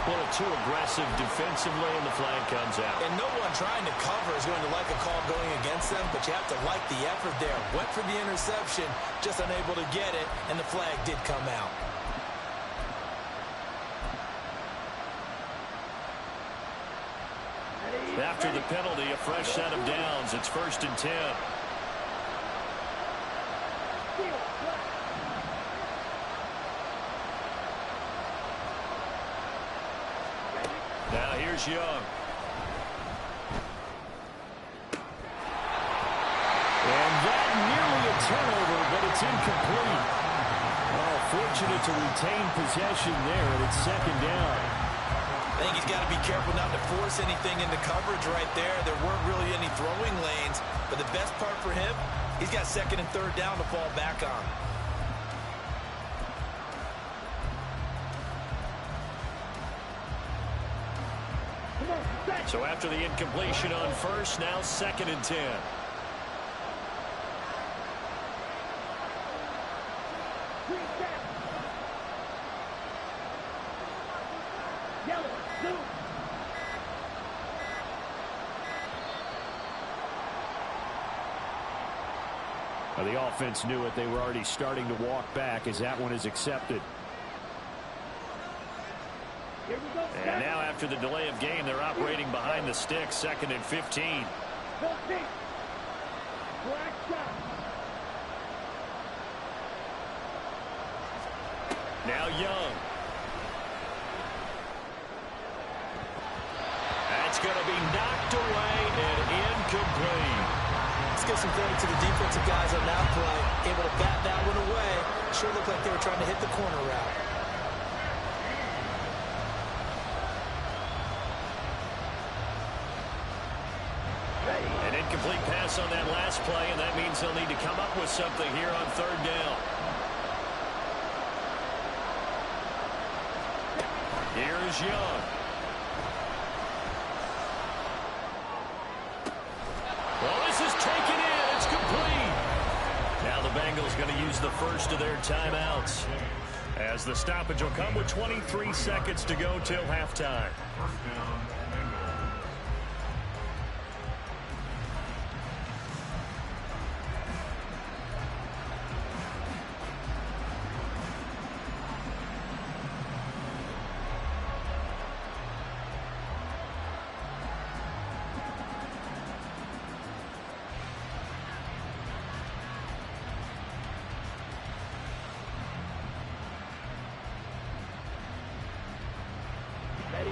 Speaker 2: little too aggressive defensively, and the flag comes out.
Speaker 5: And no one trying to cover is going to like a call going against them, but you have to like the effort there. Went for the interception, just unable to get it, and the flag did come out.
Speaker 2: After the penalty, a fresh set of downs. It's 1st and 10. Now here's Young.
Speaker 1: And that nearly a turnover, but it's incomplete. Well, fortunate to retain possession there, and it's 2nd down.
Speaker 5: I think he's got to be careful not to force anything into coverage right there. There weren't really any throwing lanes, but the best part for him, he's got 2nd and 3rd down to fall back on.
Speaker 2: So after the incompletion on 1st, now 2nd and 10.
Speaker 1: Well, the offense knew it. They were already starting to walk back as that one is accepted.
Speaker 2: And now after the delay of game, they're operating behind the sticks, 2nd and 15. Now Young. That's going to be knocked away and incomplete.
Speaker 5: Let's give some credit to the defensive guys on that play. Able to bat that one away. Sure looked like they were trying to hit the corner route.
Speaker 2: An incomplete pass on that last play, and that means they'll need to come up with something here on 3rd down. Here is Young. Well, this is taken in. It's complete. Now the Bengals going to use the first of their timeouts, as the stoppage will come with 23 seconds to go till halftime.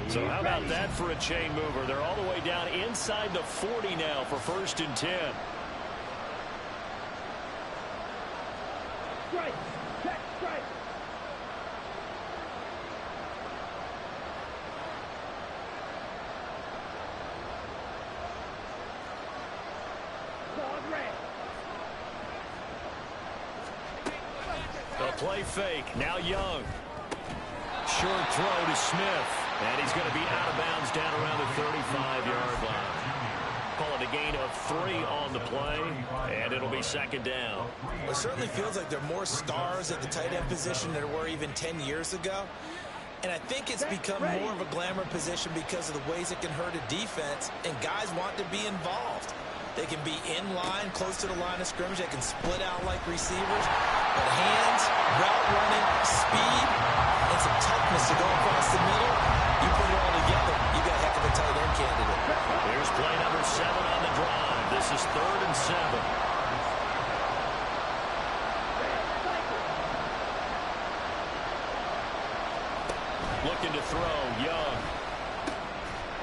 Speaker 2: So how about that for a chain mover? They're all the way down inside the 40 now for 1st and 10.
Speaker 4: Strike. Check. Strike. Dog red.
Speaker 2: A play fake. Now Young. Short throw to Smith. And he's going to be out of bounds down around the 35-yard line. Call it a gain of 3 on the play, and it'll be 2nd down.
Speaker 5: It certainly feels like there are more stars at the tight end position than there were even 10 years ago. And I think it's become more of a glamour position because of the ways it can hurt a defense, and guys want to be involved. They can be in line, close to the line of scrimmage. They can split out like receivers. But hands, route running, speed, and some toughness to go across the middle. You put it all together, you got a heck of a tight end candidate.
Speaker 2: Here's play number 7 on the drive. This is 3rd and 7. Looking to throw, Young.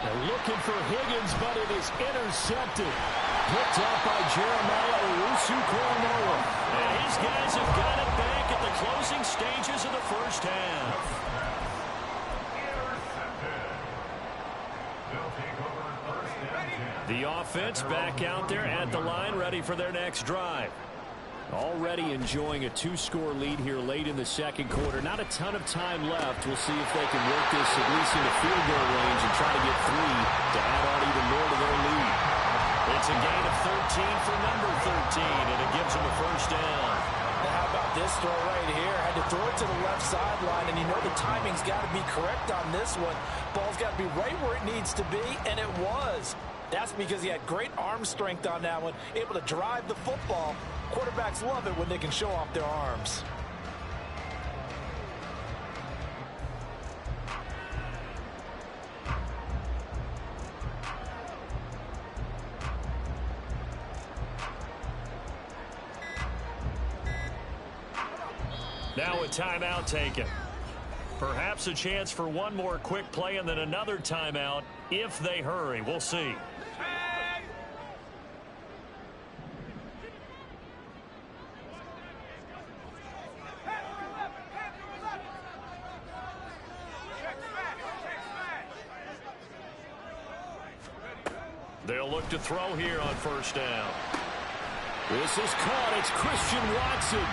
Speaker 1: They're looking for Higgins, but it is intercepted. Picked up by Jeremiah Owusu-Koramoah.
Speaker 2: And his guys have got it back at the closing stages of the 1st half. The offense back out there at the line, ready for their next drive.
Speaker 1: Already enjoying a 2-score lead here late in the 2nd quarter. Not a ton of time left. We'll see if they can work this at least into field goal range and try to get 3 to add on even more to their lead.
Speaker 2: It's a gain of 13 for number 13, and it gives them a 1st down.
Speaker 5: Now, how about this
Speaker 6: this throw right here. Had to throw it to the left sideline, and you know the timing's got to be correct on this one. Ball's got to be right where it needs to be, and it was. That's because he had great arm strength on that one, able to drive the football. Quarterbacks love it when they can show off their arms.
Speaker 2: Now a timeout taken. Perhaps a chance for one more quick play and then another timeout if they hurry. We'll see. They'll look to throw here on first down.
Speaker 1: This is caught. It's Christian Watson.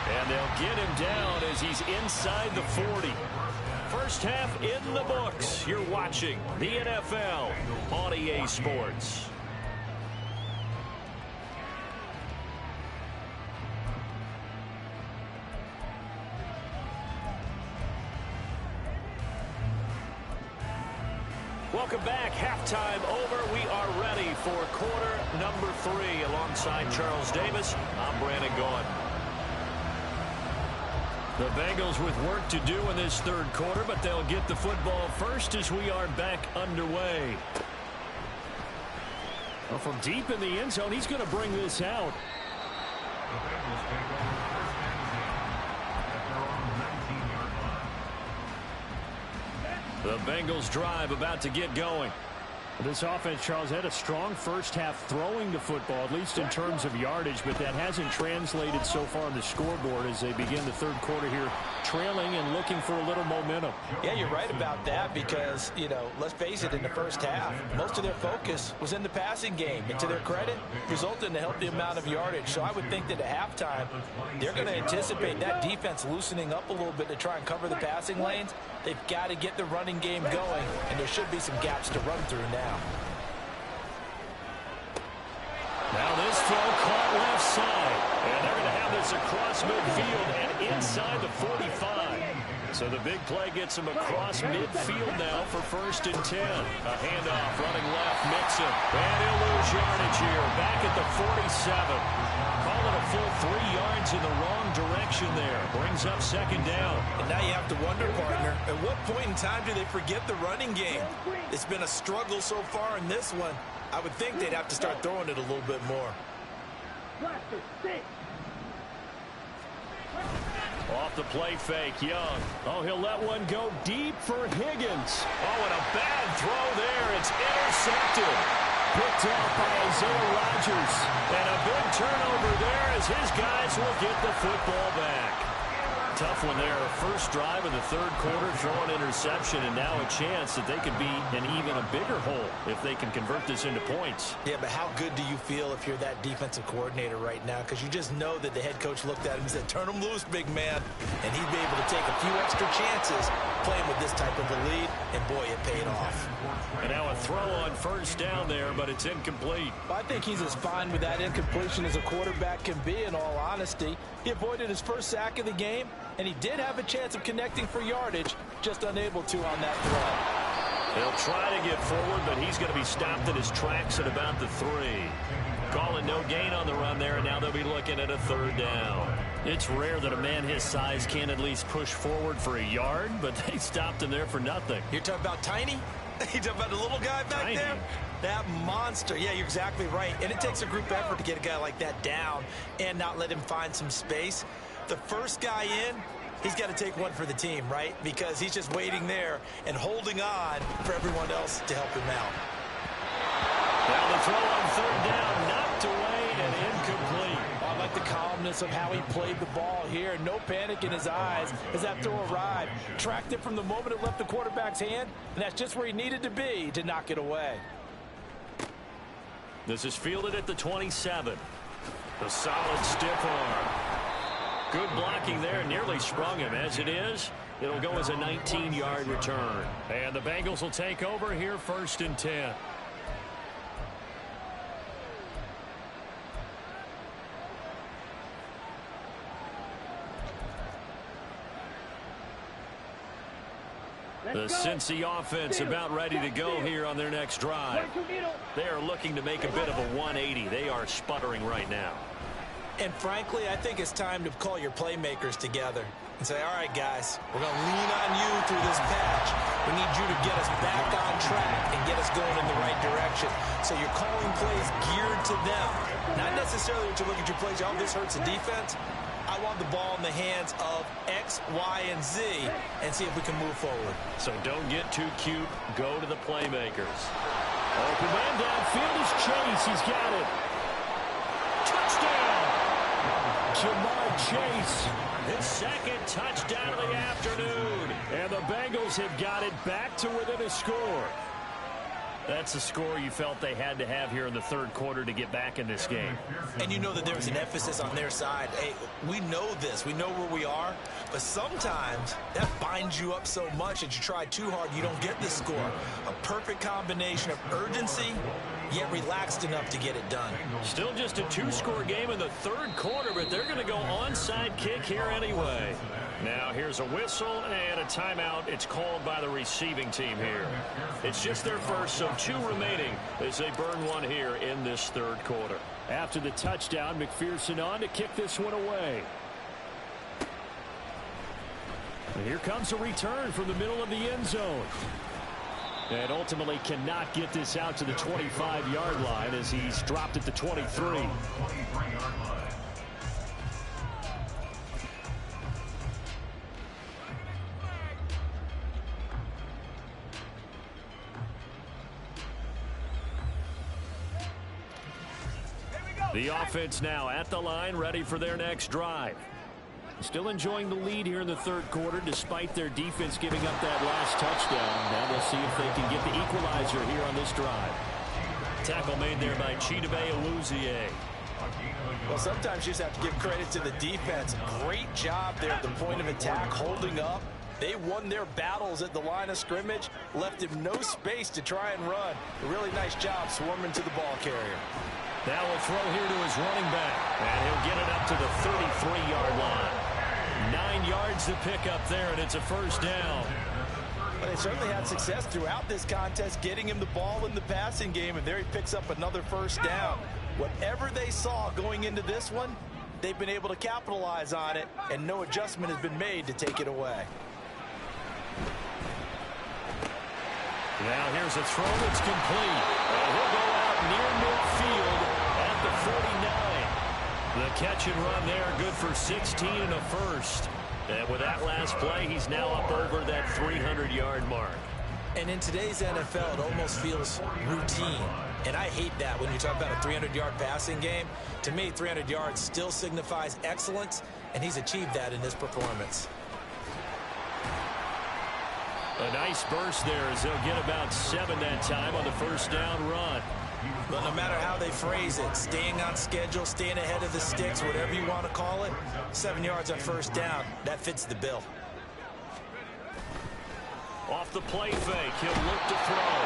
Speaker 2: And they'll get him down as he's inside the 40. First half in the books. You're watching the NFL on EA Sports. Welcome back. Halftime over. We are ready for quarter number 3. Alongside Charles Davis, I'm Brandon Gaudin. The Bengals with work to do in this third quarter, but they'll get the football first as we are back underway.
Speaker 1: Well, from deep in the end zone, he's going to bring this out.
Speaker 2: The Bengals drive about to get going.
Speaker 1: This offense, Charles, had a strong first half throwing the football, at least in terms of yardage, but that hasn't translated so far on the scoreboard as they begin the third quarter here, trailing and looking for a little momentum.
Speaker 5: Yeah, you're right about that because, you know, let's face it, in the first half, most of their focus was in the passing game. And to their credit, resulted in a healthy amount of yardage. So I would think that at halftime, they're going to anticipate that defense loosening up a little bit to try and cover the passing lanes. They've got to get the running game going, and there should be some gaps to run through now.
Speaker 2: Now this throw caught left side. And they're going to have this across midfield and inside the 45. So the big play gets them across midfield now for 1st and 10. A handoff running left, Mixon. And he'll lose yardage here. Back at the 47. Call it a full 3 yards in the wrong direction there. Brings up 2nd down.
Speaker 5: And now you have to wonder, partner, at what point in time do they forget the running game? It's been a struggle so far in this one. I would think they'd have to start throwing it a little bit more.
Speaker 2: Off the play fake, Young. Oh, he'll let one go deep for Higgins. Oh, and a bad throw there. It's intercepted.
Speaker 1: Picked off by Isaiah Rodgers.
Speaker 2: And a big turnover there as his guys will get the football back. Tough one there. First drive of the third quarter, throw an interception, and now a chance that they could be in even a bigger hole if they can convert this into points.
Speaker 5: Yeah, but how good do you feel if you're that defensive coordinator right now? Because you just know that the head coach looked at him and said, turn him loose, big man. And he'd be able to take a few extra chances playing with this type of a lead, and boy, it paid off.
Speaker 2: And now a throw on first down there, but it's incomplete.
Speaker 6: I think he's as fine with that incompletion as a quarterback can be, in all honesty. He avoided his first sack of the game, and he did have a chance of connecting for yardage, just unable to on that throw.
Speaker 2: He'll try to get forward, but he's going to be stopped in his tracks at about the 3. Calling no gain on the run there, and now they'll be looking at a 3rd down.
Speaker 1: It's rare that a man his size can't at least push forward for a yard, but they stopped him there for nothing.
Speaker 5: You're talking about Tiny? You're talking about the little guy back there? That monster. Yeah, you're exactly right. And it takes a group effort to get a guy like that down and not let him find some space. The first guy in, he's got to take one for the team, right? Because he's just waiting there and holding on for everyone else to help him out.
Speaker 2: Now the throw on 3rd down, knocked away and incomplete.
Speaker 6: I like the calmness of how he played the ball here. No panic in his eyes as that throw arrived. Tracked it from the moment it left the quarterback's hand, and that's just where he needed to be to knock it away.
Speaker 2: This is fielded at the 27. The solid stiff arm. Good blocking there, nearly sprung him. As it is, it'll go as a 19-yard return.
Speaker 1: And the Bengals will take over here 1st and 10. The Cincy offense about ready to go here on their next drive. They are looking to make a bit of a 180. They are sputtering right now.
Speaker 5: And frankly, I think it's time to call your playmakers together and say, all right, guys, we're going to lean on you through this patch. We need you to get us back on track and get us going in the right direction. So you're calling plays geared to them. Not necessarily what you look at your plays, oh, this hurts the defense. I want the ball in the hands of X, Y, and Z and see if we can move forward.
Speaker 1: So don't get too cute. Go to the playmakers. Open man downfield is Chase. He's got it. Touchdown! Jamar Chase. His second touchdown of the afternoon. And the Bengals have got it back to within a score. That's the score you felt they had to have here in the third quarter to get back in this game.
Speaker 5: And you know that there was an emphasis on their side. Hey, we know this. We know where we are. But sometimes that binds you up so much that you try too hard, you don't get the score. A perfect combination of urgency, yet relaxed enough to get it done.
Speaker 1: Still just a two-score game in the third quarter, but they're going to go onside kick here anyway. Now here's a whistle and a timeout. It's called by the receiving team here. It's just their first, so 2 remaining as they burn one here in this third quarter. After the touchdown, McPherson on to kick this one away. And here comes a return from the middle of the end zone. And ultimately cannot get this out to the 25-yard line as he's dropped at the 23. The offense now at the line, ready for their next drive. Still enjoying the lead here in the third quarter despite their defense giving up that last touchdown. Now they'll see if they can get the equalizer here on this drive. Tackle made there by Chidobe Awuzie.
Speaker 5: Well, sometimes you just have to give credit to the defense. Great job there at the point of attack, holding up. They won their battles at the line of scrimmage, left him no space to try and run. A really nice job swarming to the ball carrier.
Speaker 1: Now we'll throw here to his running back, and he'll get it up to the 33-yard line. 9 yards to pick up there, and it's a first down.
Speaker 5: But they certainly had success throughout this contest, getting him the ball in the passing game, and there he picks up another first down. Whatever they saw going into this one, they've been able to capitalize on it, and no adjustment has been made to take it away.
Speaker 1: Now here's a throw that's complete. And he'll go out near midfield at the 49. The catch and run there, good for 16 and a first. And with that last play, he's now up over that 300-yard mark.
Speaker 5: And in today's NFL, it almost feels routine. And I hate that when you talk about a 300-yard passing game. To me, 300 yards still signifies excellence, and he's achieved that in this performance.
Speaker 1: A nice burst there as they'll get about 7 that time on the first down run.
Speaker 5: But no matter how they phrase it, staying on schedule, staying ahead of the sticks, whatever you want to call it, 7 yards on first down, that fits the bill.
Speaker 1: Off the play fake, he'll look to throw.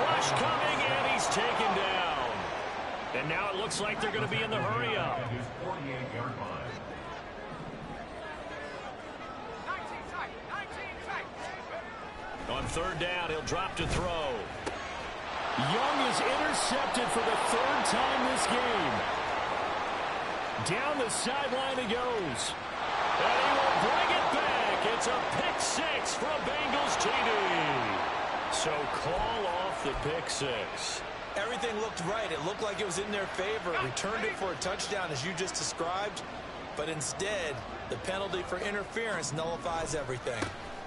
Speaker 1: Rush coming, and he's taken down. And now it looks like they're going to be in the hurry-up. On third down, he'll drop to throw. Young is intercepted for the third time this game. Down the sideline he goes. And he will bring it back. It's a pick six for a Bengals TD. So call off the pick six.
Speaker 5: Everything looked right. It looked like it was in their favor. Returned it for a touchdown, as you just described. But instead, the penalty for interference nullifies everything.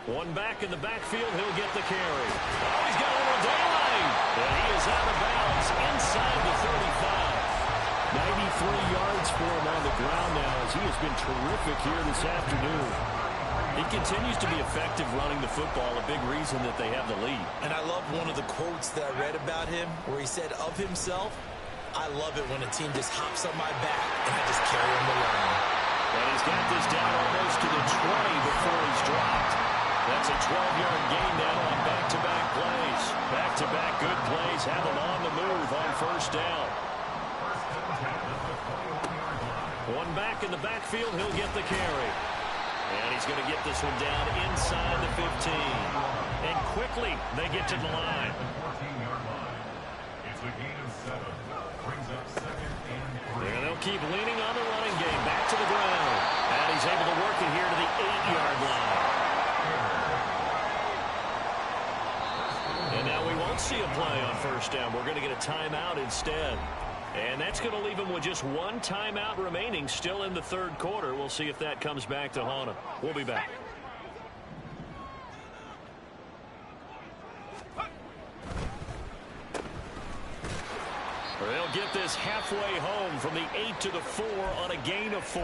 Speaker 1: One back in the backfield, he'll get the carry. Oh, he's got a little daylight. And he is out of bounds inside the 35. 93 yards for him on the ground now as he has been terrific here this afternoon. He continues to be effective running the football, a big reason that they have the lead.
Speaker 5: And I love one of the quotes that I read about him where he said of himself, I love it when a team just hops on my back and I just carry him around.
Speaker 1: And he's got this down almost to the 20 before he's dropped. That's a 12-yard gain now on back-to-back plays. Back-to-back good plays have him on the move on first down. One back in the backfield, he'll get the carry.
Speaker 2: And he's going to get this one down inside the 15. And quickly they get to the line.
Speaker 3: The 14-yard line. It's a gain of 7. Brings up 2nd and 3.
Speaker 2: And they'll keep leaning on the running game. Back to the ground. And he's able to work it here to the 8-yard line. And now we won't see a play on first down. We're going to get a timeout instead. And that's going to leave him with just one timeout remaining still in the third quarter. We'll see if that comes back to haunt him. We'll be back. They'll get this halfway home from the 8 to the 4 on a gain of 4.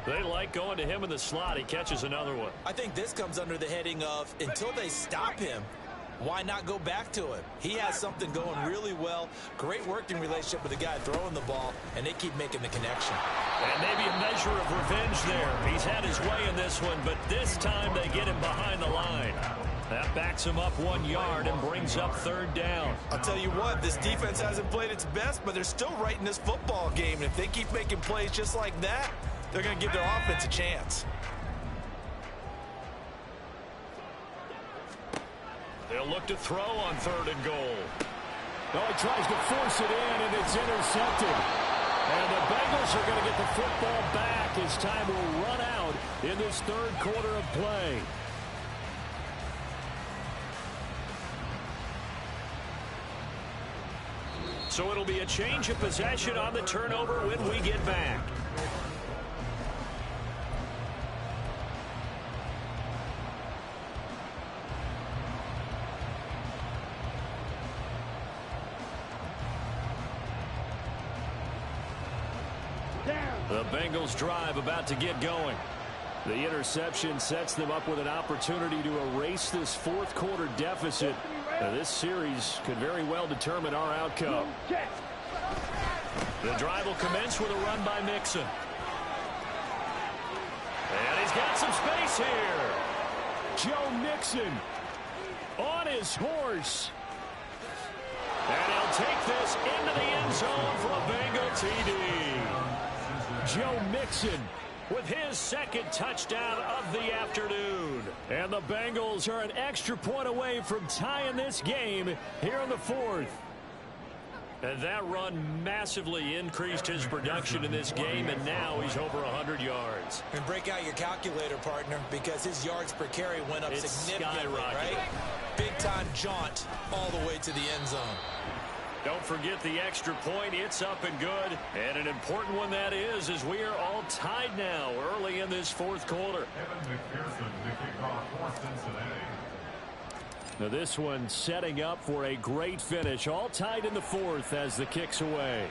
Speaker 2: They like going to him in the slot. He catches another one.
Speaker 5: I think this comes under the heading of until they stop him, why not go back to him? He has something going really well. Great working relationship with the guy throwing the ball, and they keep making the connection.
Speaker 2: And maybe a measure of revenge there. He's had his way in this one, but this time they get him behind the line. That backs him up 1 yard and brings up third down.
Speaker 5: I'll tell you what, this defense hasn't played its best, but they're still right in this football game. And if they keep making plays just like that, they're going to give their offense a chance.
Speaker 2: They'll look to throw on 3rd and goal.
Speaker 1: Well, he tries to force it in, and it's intercepted. And the Bengals are going to get the football back as time will run out in this third quarter of play.
Speaker 2: So it'll be a change of possession on the turnover when we get back. The Bengals drive about to get going. The interception sets them up with an opportunity to erase this fourth quarter deficit. This series could very well determine our outcome. The drive will commence with a run by Mixon. And he's got some space here.
Speaker 1: Joe Mixon on his horse.
Speaker 2: And he'll take this into the end zone for a Bengal TD.
Speaker 1: Joe Mixon
Speaker 2: with his second touchdown of the afternoon.
Speaker 1: And the Bengals are an extra point away from tying this game here in the fourth.
Speaker 2: And that run massively increased his production in this game, and now he's over 100 yards.
Speaker 5: And break out your calculator, partner, because his yards per carry went up significantly, right? Big-time jaunt all the way to the end zone.
Speaker 2: Don't forget the extra point. It's up and good. And an important one that is, as we are all tied now early in this fourth quarter.
Speaker 3: Evan McPherson to kick off for Cincinnati.
Speaker 1: Now this one setting up for a great finish. All tied in the fourth as the kick's away.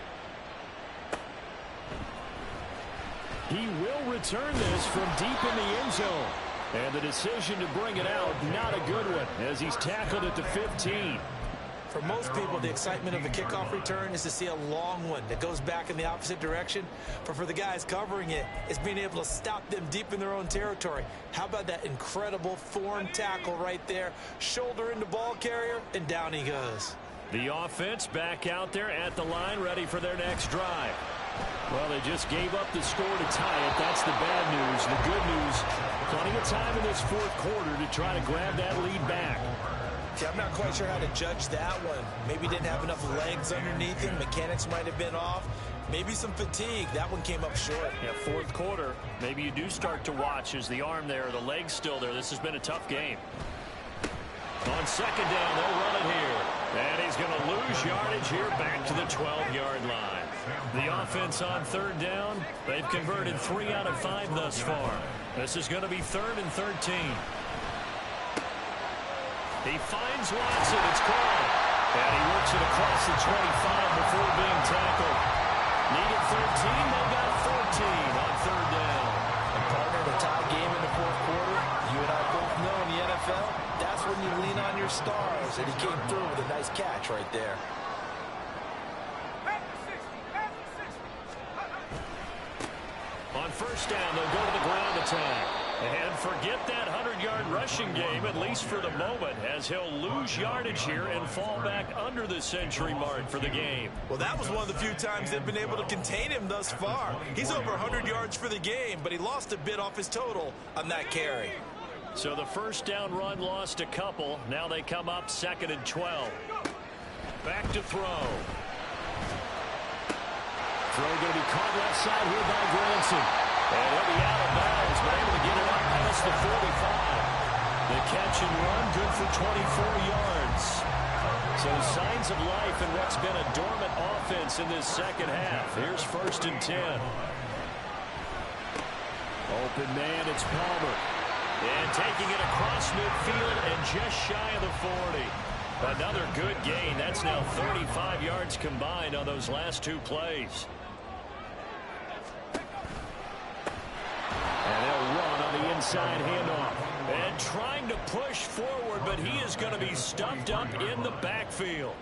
Speaker 1: He will return this from deep in the end zone. And the decision to bring it out, not a good one, as he's tackled at the 15.
Speaker 5: For most people, the excitement of the kickoff return is to see a long one that goes back in the opposite direction. But for the guys covering it, it's being able to stop them deep in their own territory. How about that incredible form tackle right there? Shoulder into ball carrier, and down he goes.
Speaker 2: The offense back out there at the line, ready for their next drive.
Speaker 1: Well, they just gave up the score to tie it. That's the bad news. The good news, plenty of time in this fourth quarter to try to grab that lead back.
Speaker 5: See, I'm not quite sure how to judge that one. Maybe didn't have enough legs underneath him. Mechanics might have been off. Maybe some fatigue. That one came up short.
Speaker 2: Yeah, fourth quarter, maybe you do start to watch as the arm there, the leg's still there. This has been a tough game. On second down, they'll run it here. And he's going to lose yardage here back to the 12-yard line. The offense on third down, they've converted 3 out of 5 thus far. This is going to be 3rd and 13. He finds Watson. It's caught. And he works it across the 25 before being tackled. Needed 13. They got 14 on third down.
Speaker 5: And partner, the tie game in the fourth quarter, you and I both know in the NFL, that's when you lean on your stars. And he came through with a nice catch right there.
Speaker 2: On first down, they'll go to the ground attack. And forget that 100-yard rushing game, at least for the moment, as he'll lose yardage here and fall back under the century mark for the game.
Speaker 5: Well, that was one of the few times they've been able to contain him thus far. He's over 100 yards for the game, but he lost a bit off his total on that carry.
Speaker 2: So the first down run lost a couple. Now they come up 2nd and 12. Back to throw.
Speaker 1: Throw going to be caught left side here by Granson.
Speaker 2: And he'll be out of bounds, but able to get it up past the 45. The catch and run, good for 24 yards. So signs of life in what's been a dormant offense in this second half. Here's 1st and 10.
Speaker 1: Open man, it's Palmer.
Speaker 2: And taking it across midfield and just shy of the 40. Another good gain. That's now 35 yards combined on those last 2 plays.
Speaker 1: And they'll run on the inside handoff.
Speaker 2: And trying to push forward, but he is going to be stuffed up in the backfield.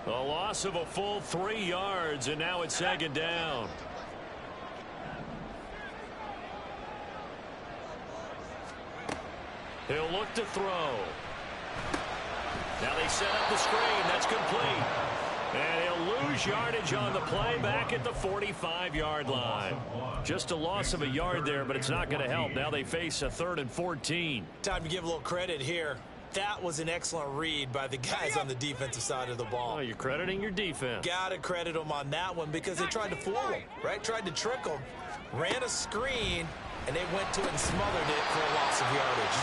Speaker 2: A loss of a full 3 yards, and now it's 2nd down. He'll look to throw. Now they set up the screen. That's complete. And he'll lose yardage on the play back at the 45-yard line. Just a loss of a yard there, but it's not going to help. Now they face a 3rd and 14.
Speaker 5: Time to give a little credit here. That was an excellent read by the guys on the defensive side of the ball.
Speaker 2: Oh, you're crediting your defense.
Speaker 5: Got to credit them on that one because they tried to fool him, right? Tried to trick him. Ran a screen, and they went to it and smothered it for a loss of yardage.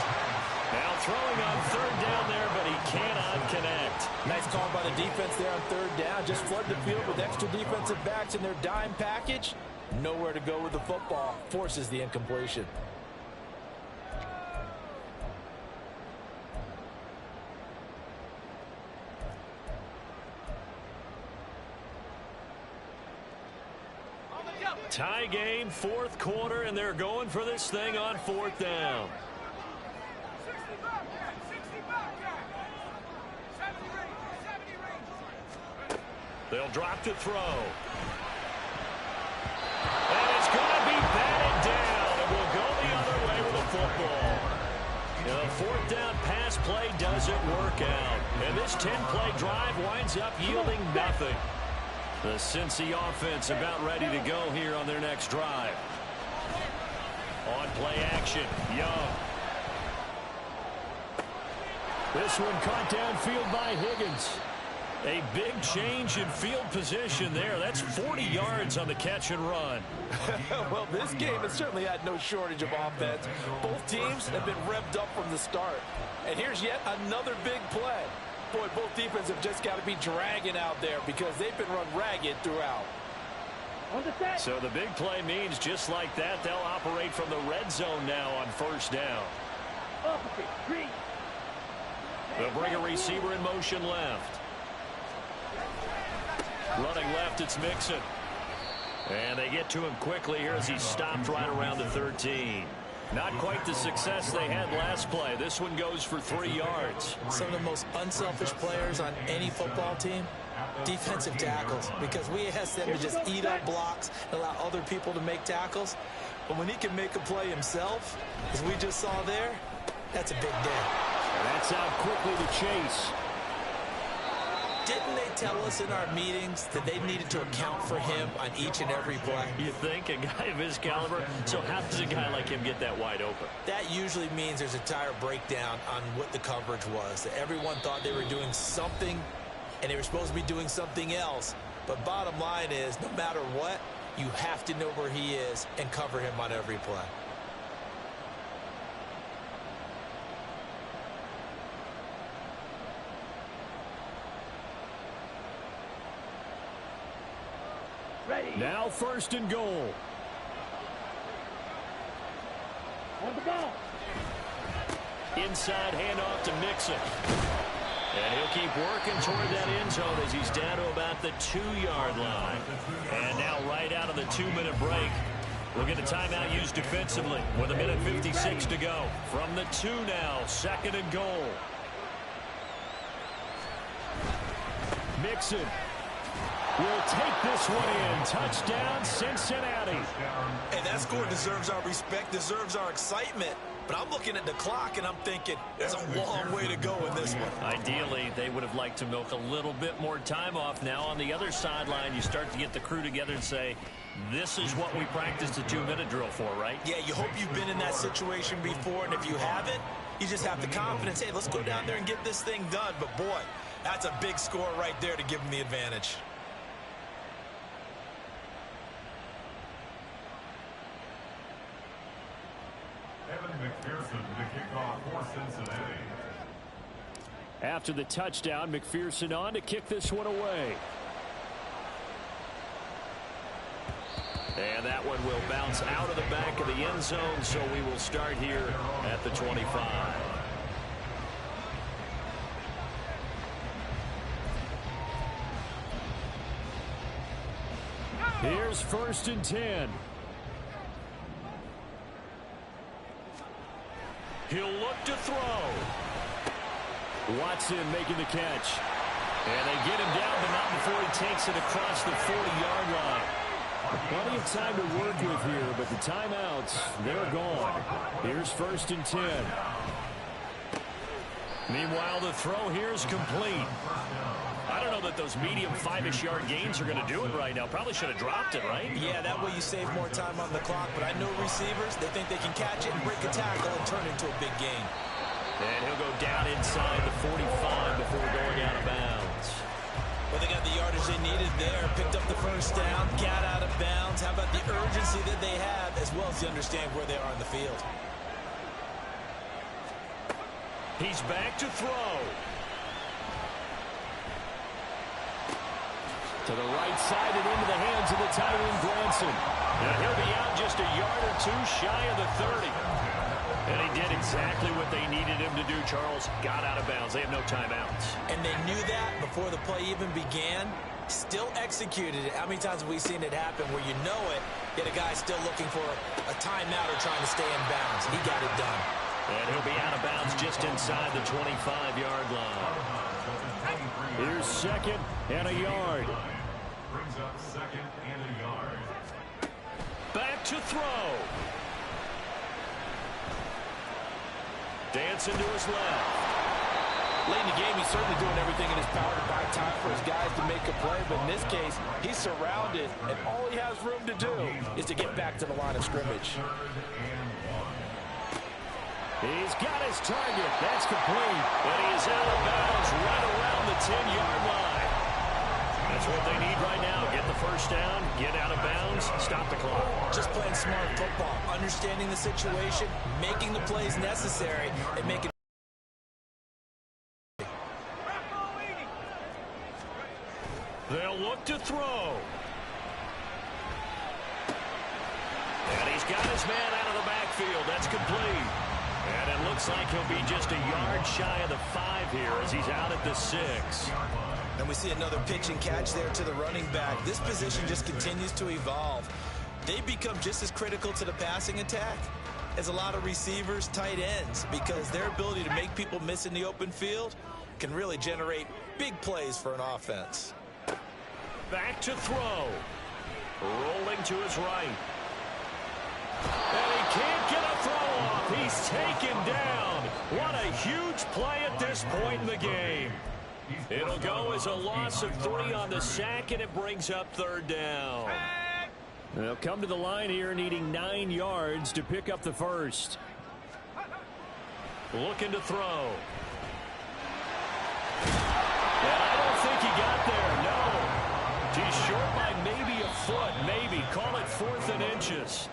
Speaker 2: Now throwing on 3rd down there, but he cannot connect.
Speaker 6: Nice call by the defense there on 3rd down. Just flood the field with extra defensive backs in their dime package. Nowhere to go with the football. Forces the incompletion.
Speaker 2: Tie game, 4th quarter, and they're going for this thing on 4th down. They'll drop to throw. And it's going to be batted down, and we'll go the other way with the football. The 4th down pass play doesn't work out. And this 10-play drive winds up yielding nothing. The Cincy offense about ready to go here on their next drive. On play action, Young.
Speaker 1: This one caught downfield by Higgins.
Speaker 2: A big change in field position there. That's 40 yards on the catch and run.
Speaker 6: Well, this game has certainly had no shortage of offense. Both teams have been revved up from the start. And here's yet another big play. Boy, both defenses have just got to be dragging out there because they've been run ragged throughout.
Speaker 2: So the big play means just like that, they'll operate from the red zone now on 1st down. They'll bring a receiver in motion left. Running left, it's Mixon. And they get to him quickly here as he's stopped right around the 13. Not quite the success they had last play. This one goes for 3 yards.
Speaker 5: Some of the most unselfish players on any football team, defensive tackles, because we ask them to just eat up blocks and allow other people to make tackles. But when he can make a play himself, as we just saw there, that's a big day.
Speaker 1: And that's out quickly to Chase.
Speaker 5: Didn't they tell us in our meetings that they needed to account for him on each and every play?
Speaker 2: You think? A guy of his caliber? So how does a guy like him get that wide open?
Speaker 5: That usually means there's a entire breakdown on what the coverage was. That everyone thought they were doing something, and they were supposed to be doing something else. But bottom line is, no matter what, you have to know where he is and cover him on every play.
Speaker 1: Now 1st and goal.
Speaker 4: On the ball.
Speaker 2: Inside handoff to Mixon. And he'll keep working toward that end zone as he's down to about the 2-yard line. And now right out of the 2-minute break, we'll get a timeout used defensively with 1:56 to go. From the 2 now, 2nd and goal.
Speaker 1: Mixon will take this one in. Touchdown, Cincinnati.
Speaker 5: And that score deserves our respect, deserves our excitement. But I'm looking at the clock, and I'm thinking there's a long way to go in this one.
Speaker 2: Ideally, they would have liked to milk a little bit more time off. Now on the other sideline, you start to get the crew together and say, this is what we practiced a 2-minute drill for, right?
Speaker 5: Yeah, you hope you've been in that situation before, and if you haven't, you just have the confidence, hey, let's go down there and get this thing done. But, boy, that's a big score right there to give them the advantage.
Speaker 3: Evan McPherson to kick off for Cincinnati.
Speaker 1: After the touchdown, McPherson on to kick this one away.
Speaker 2: And that one will bounce out of the back of the end zone, so we will start here at the 25.
Speaker 1: Here's 1st and 10.
Speaker 2: He'll look to throw.
Speaker 1: Watson making the catch. And they get him down, but not before he takes it across the 40-yard line. Plenty of time to work with here, but the timeouts, they're gone. Here's 1st and 10.
Speaker 2: Meanwhile, the throw here is complete. I don't know that those medium 5-ish yard gains are going to do it right now. Probably should have dropped it, right?
Speaker 5: Yeah, that way you save more time on the clock. But I know receivers, they think they can catch it and break a tackle and turn it into a big gain.
Speaker 2: And he'll go down inside the 45 before going out of bounds.
Speaker 5: Well, they got the yardage they needed there. Picked up the 1st down, got out of bounds. How about the urgency that they have, as well as they understand where they are in the field.
Speaker 2: He's back to throw.
Speaker 1: To the right side and into the hands of the tight end, Granson.
Speaker 2: And he'll be out just a yard or two shy of the 30. And he did exactly what they needed him to do, Charles. Got out of bounds. They have no timeouts.
Speaker 5: And they knew that before the play even began. Still executed it. How many times have we seen it happen where you know it, yet a guy still looking for a timeout or trying to stay in bounds? He got it done.
Speaker 2: And he'll be out of bounds just inside the 25-yard line.
Speaker 1: Here's 2nd and a yard.
Speaker 3: Brings up 2nd and a yard.
Speaker 2: Back to throw. Dancing to his left.
Speaker 6: Late in the game, he's certainly doing everything in his power to buy time for his guys to make a play. But in this case, he's surrounded, and all he has room to do is to get back to the line of scrimmage.
Speaker 1: He's got his target. That's complete.
Speaker 2: And he is out of bounds right around the 10-yard line. That's what they need right now. Get the 1st down, get out of bounds, stop the clock.
Speaker 5: Just playing smart football, understanding the situation, making the plays necessary, and making.
Speaker 2: They'll look to throw. And he's got his man out of the backfield. That's complete. And it looks like he'll be just a yard shy of the 5 here as he's out at the 6.
Speaker 5: And we see another pitch and catch there to the running back. This position just continues to evolve. They become just as critical to the passing attack as a lot of receivers, tight ends, because their ability to make people miss in the open field can really generate big plays for an offense.
Speaker 2: Back to throw. Rolling to his right. And he can't get a throw off. He's taken down. What a huge play at this point in the game. It'll go as a loss of 3 on the sack, and it brings up 3rd down.
Speaker 1: They'll come to the line here needing 9 yards to pick up the 1st.
Speaker 2: Looking to throw. And I don't think he got there, no. He's short by maybe a foot, maybe. Call it 4th and inches.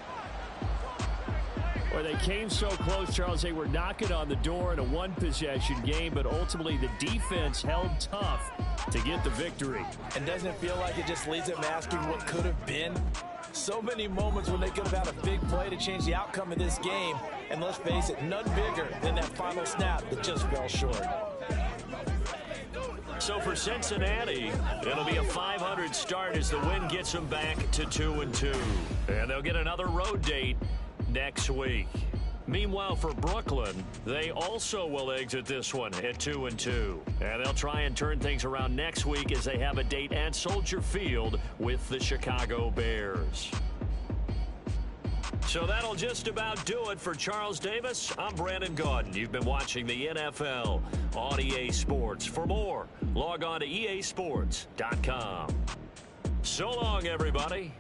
Speaker 1: Well, they came so close, Charles. They were knocking on the door in a 1-possession game, but ultimately the defense held tough to get the victory.
Speaker 6: And doesn't it feel like it just leads them asking what could have been? So many moments when they could have had a big play to change the outcome of this game. And let's face it, none bigger than that final snap that just fell short.
Speaker 2: So for Cincinnati, it'll be a 500 start as the win gets them back to 2-2. And they'll get another road date next week. Meanwhile, for Brooklyn, they also will exit this one at 2-2. And they'll try and turn things around next week as they have a date at Soldier Field with the Chicago Bears. So that'll just about do it for Charles Davis. I'm Brandon Gaudin. You've been watching the NFL on EA Sports. For more, log on to easports.com. So long, everybody.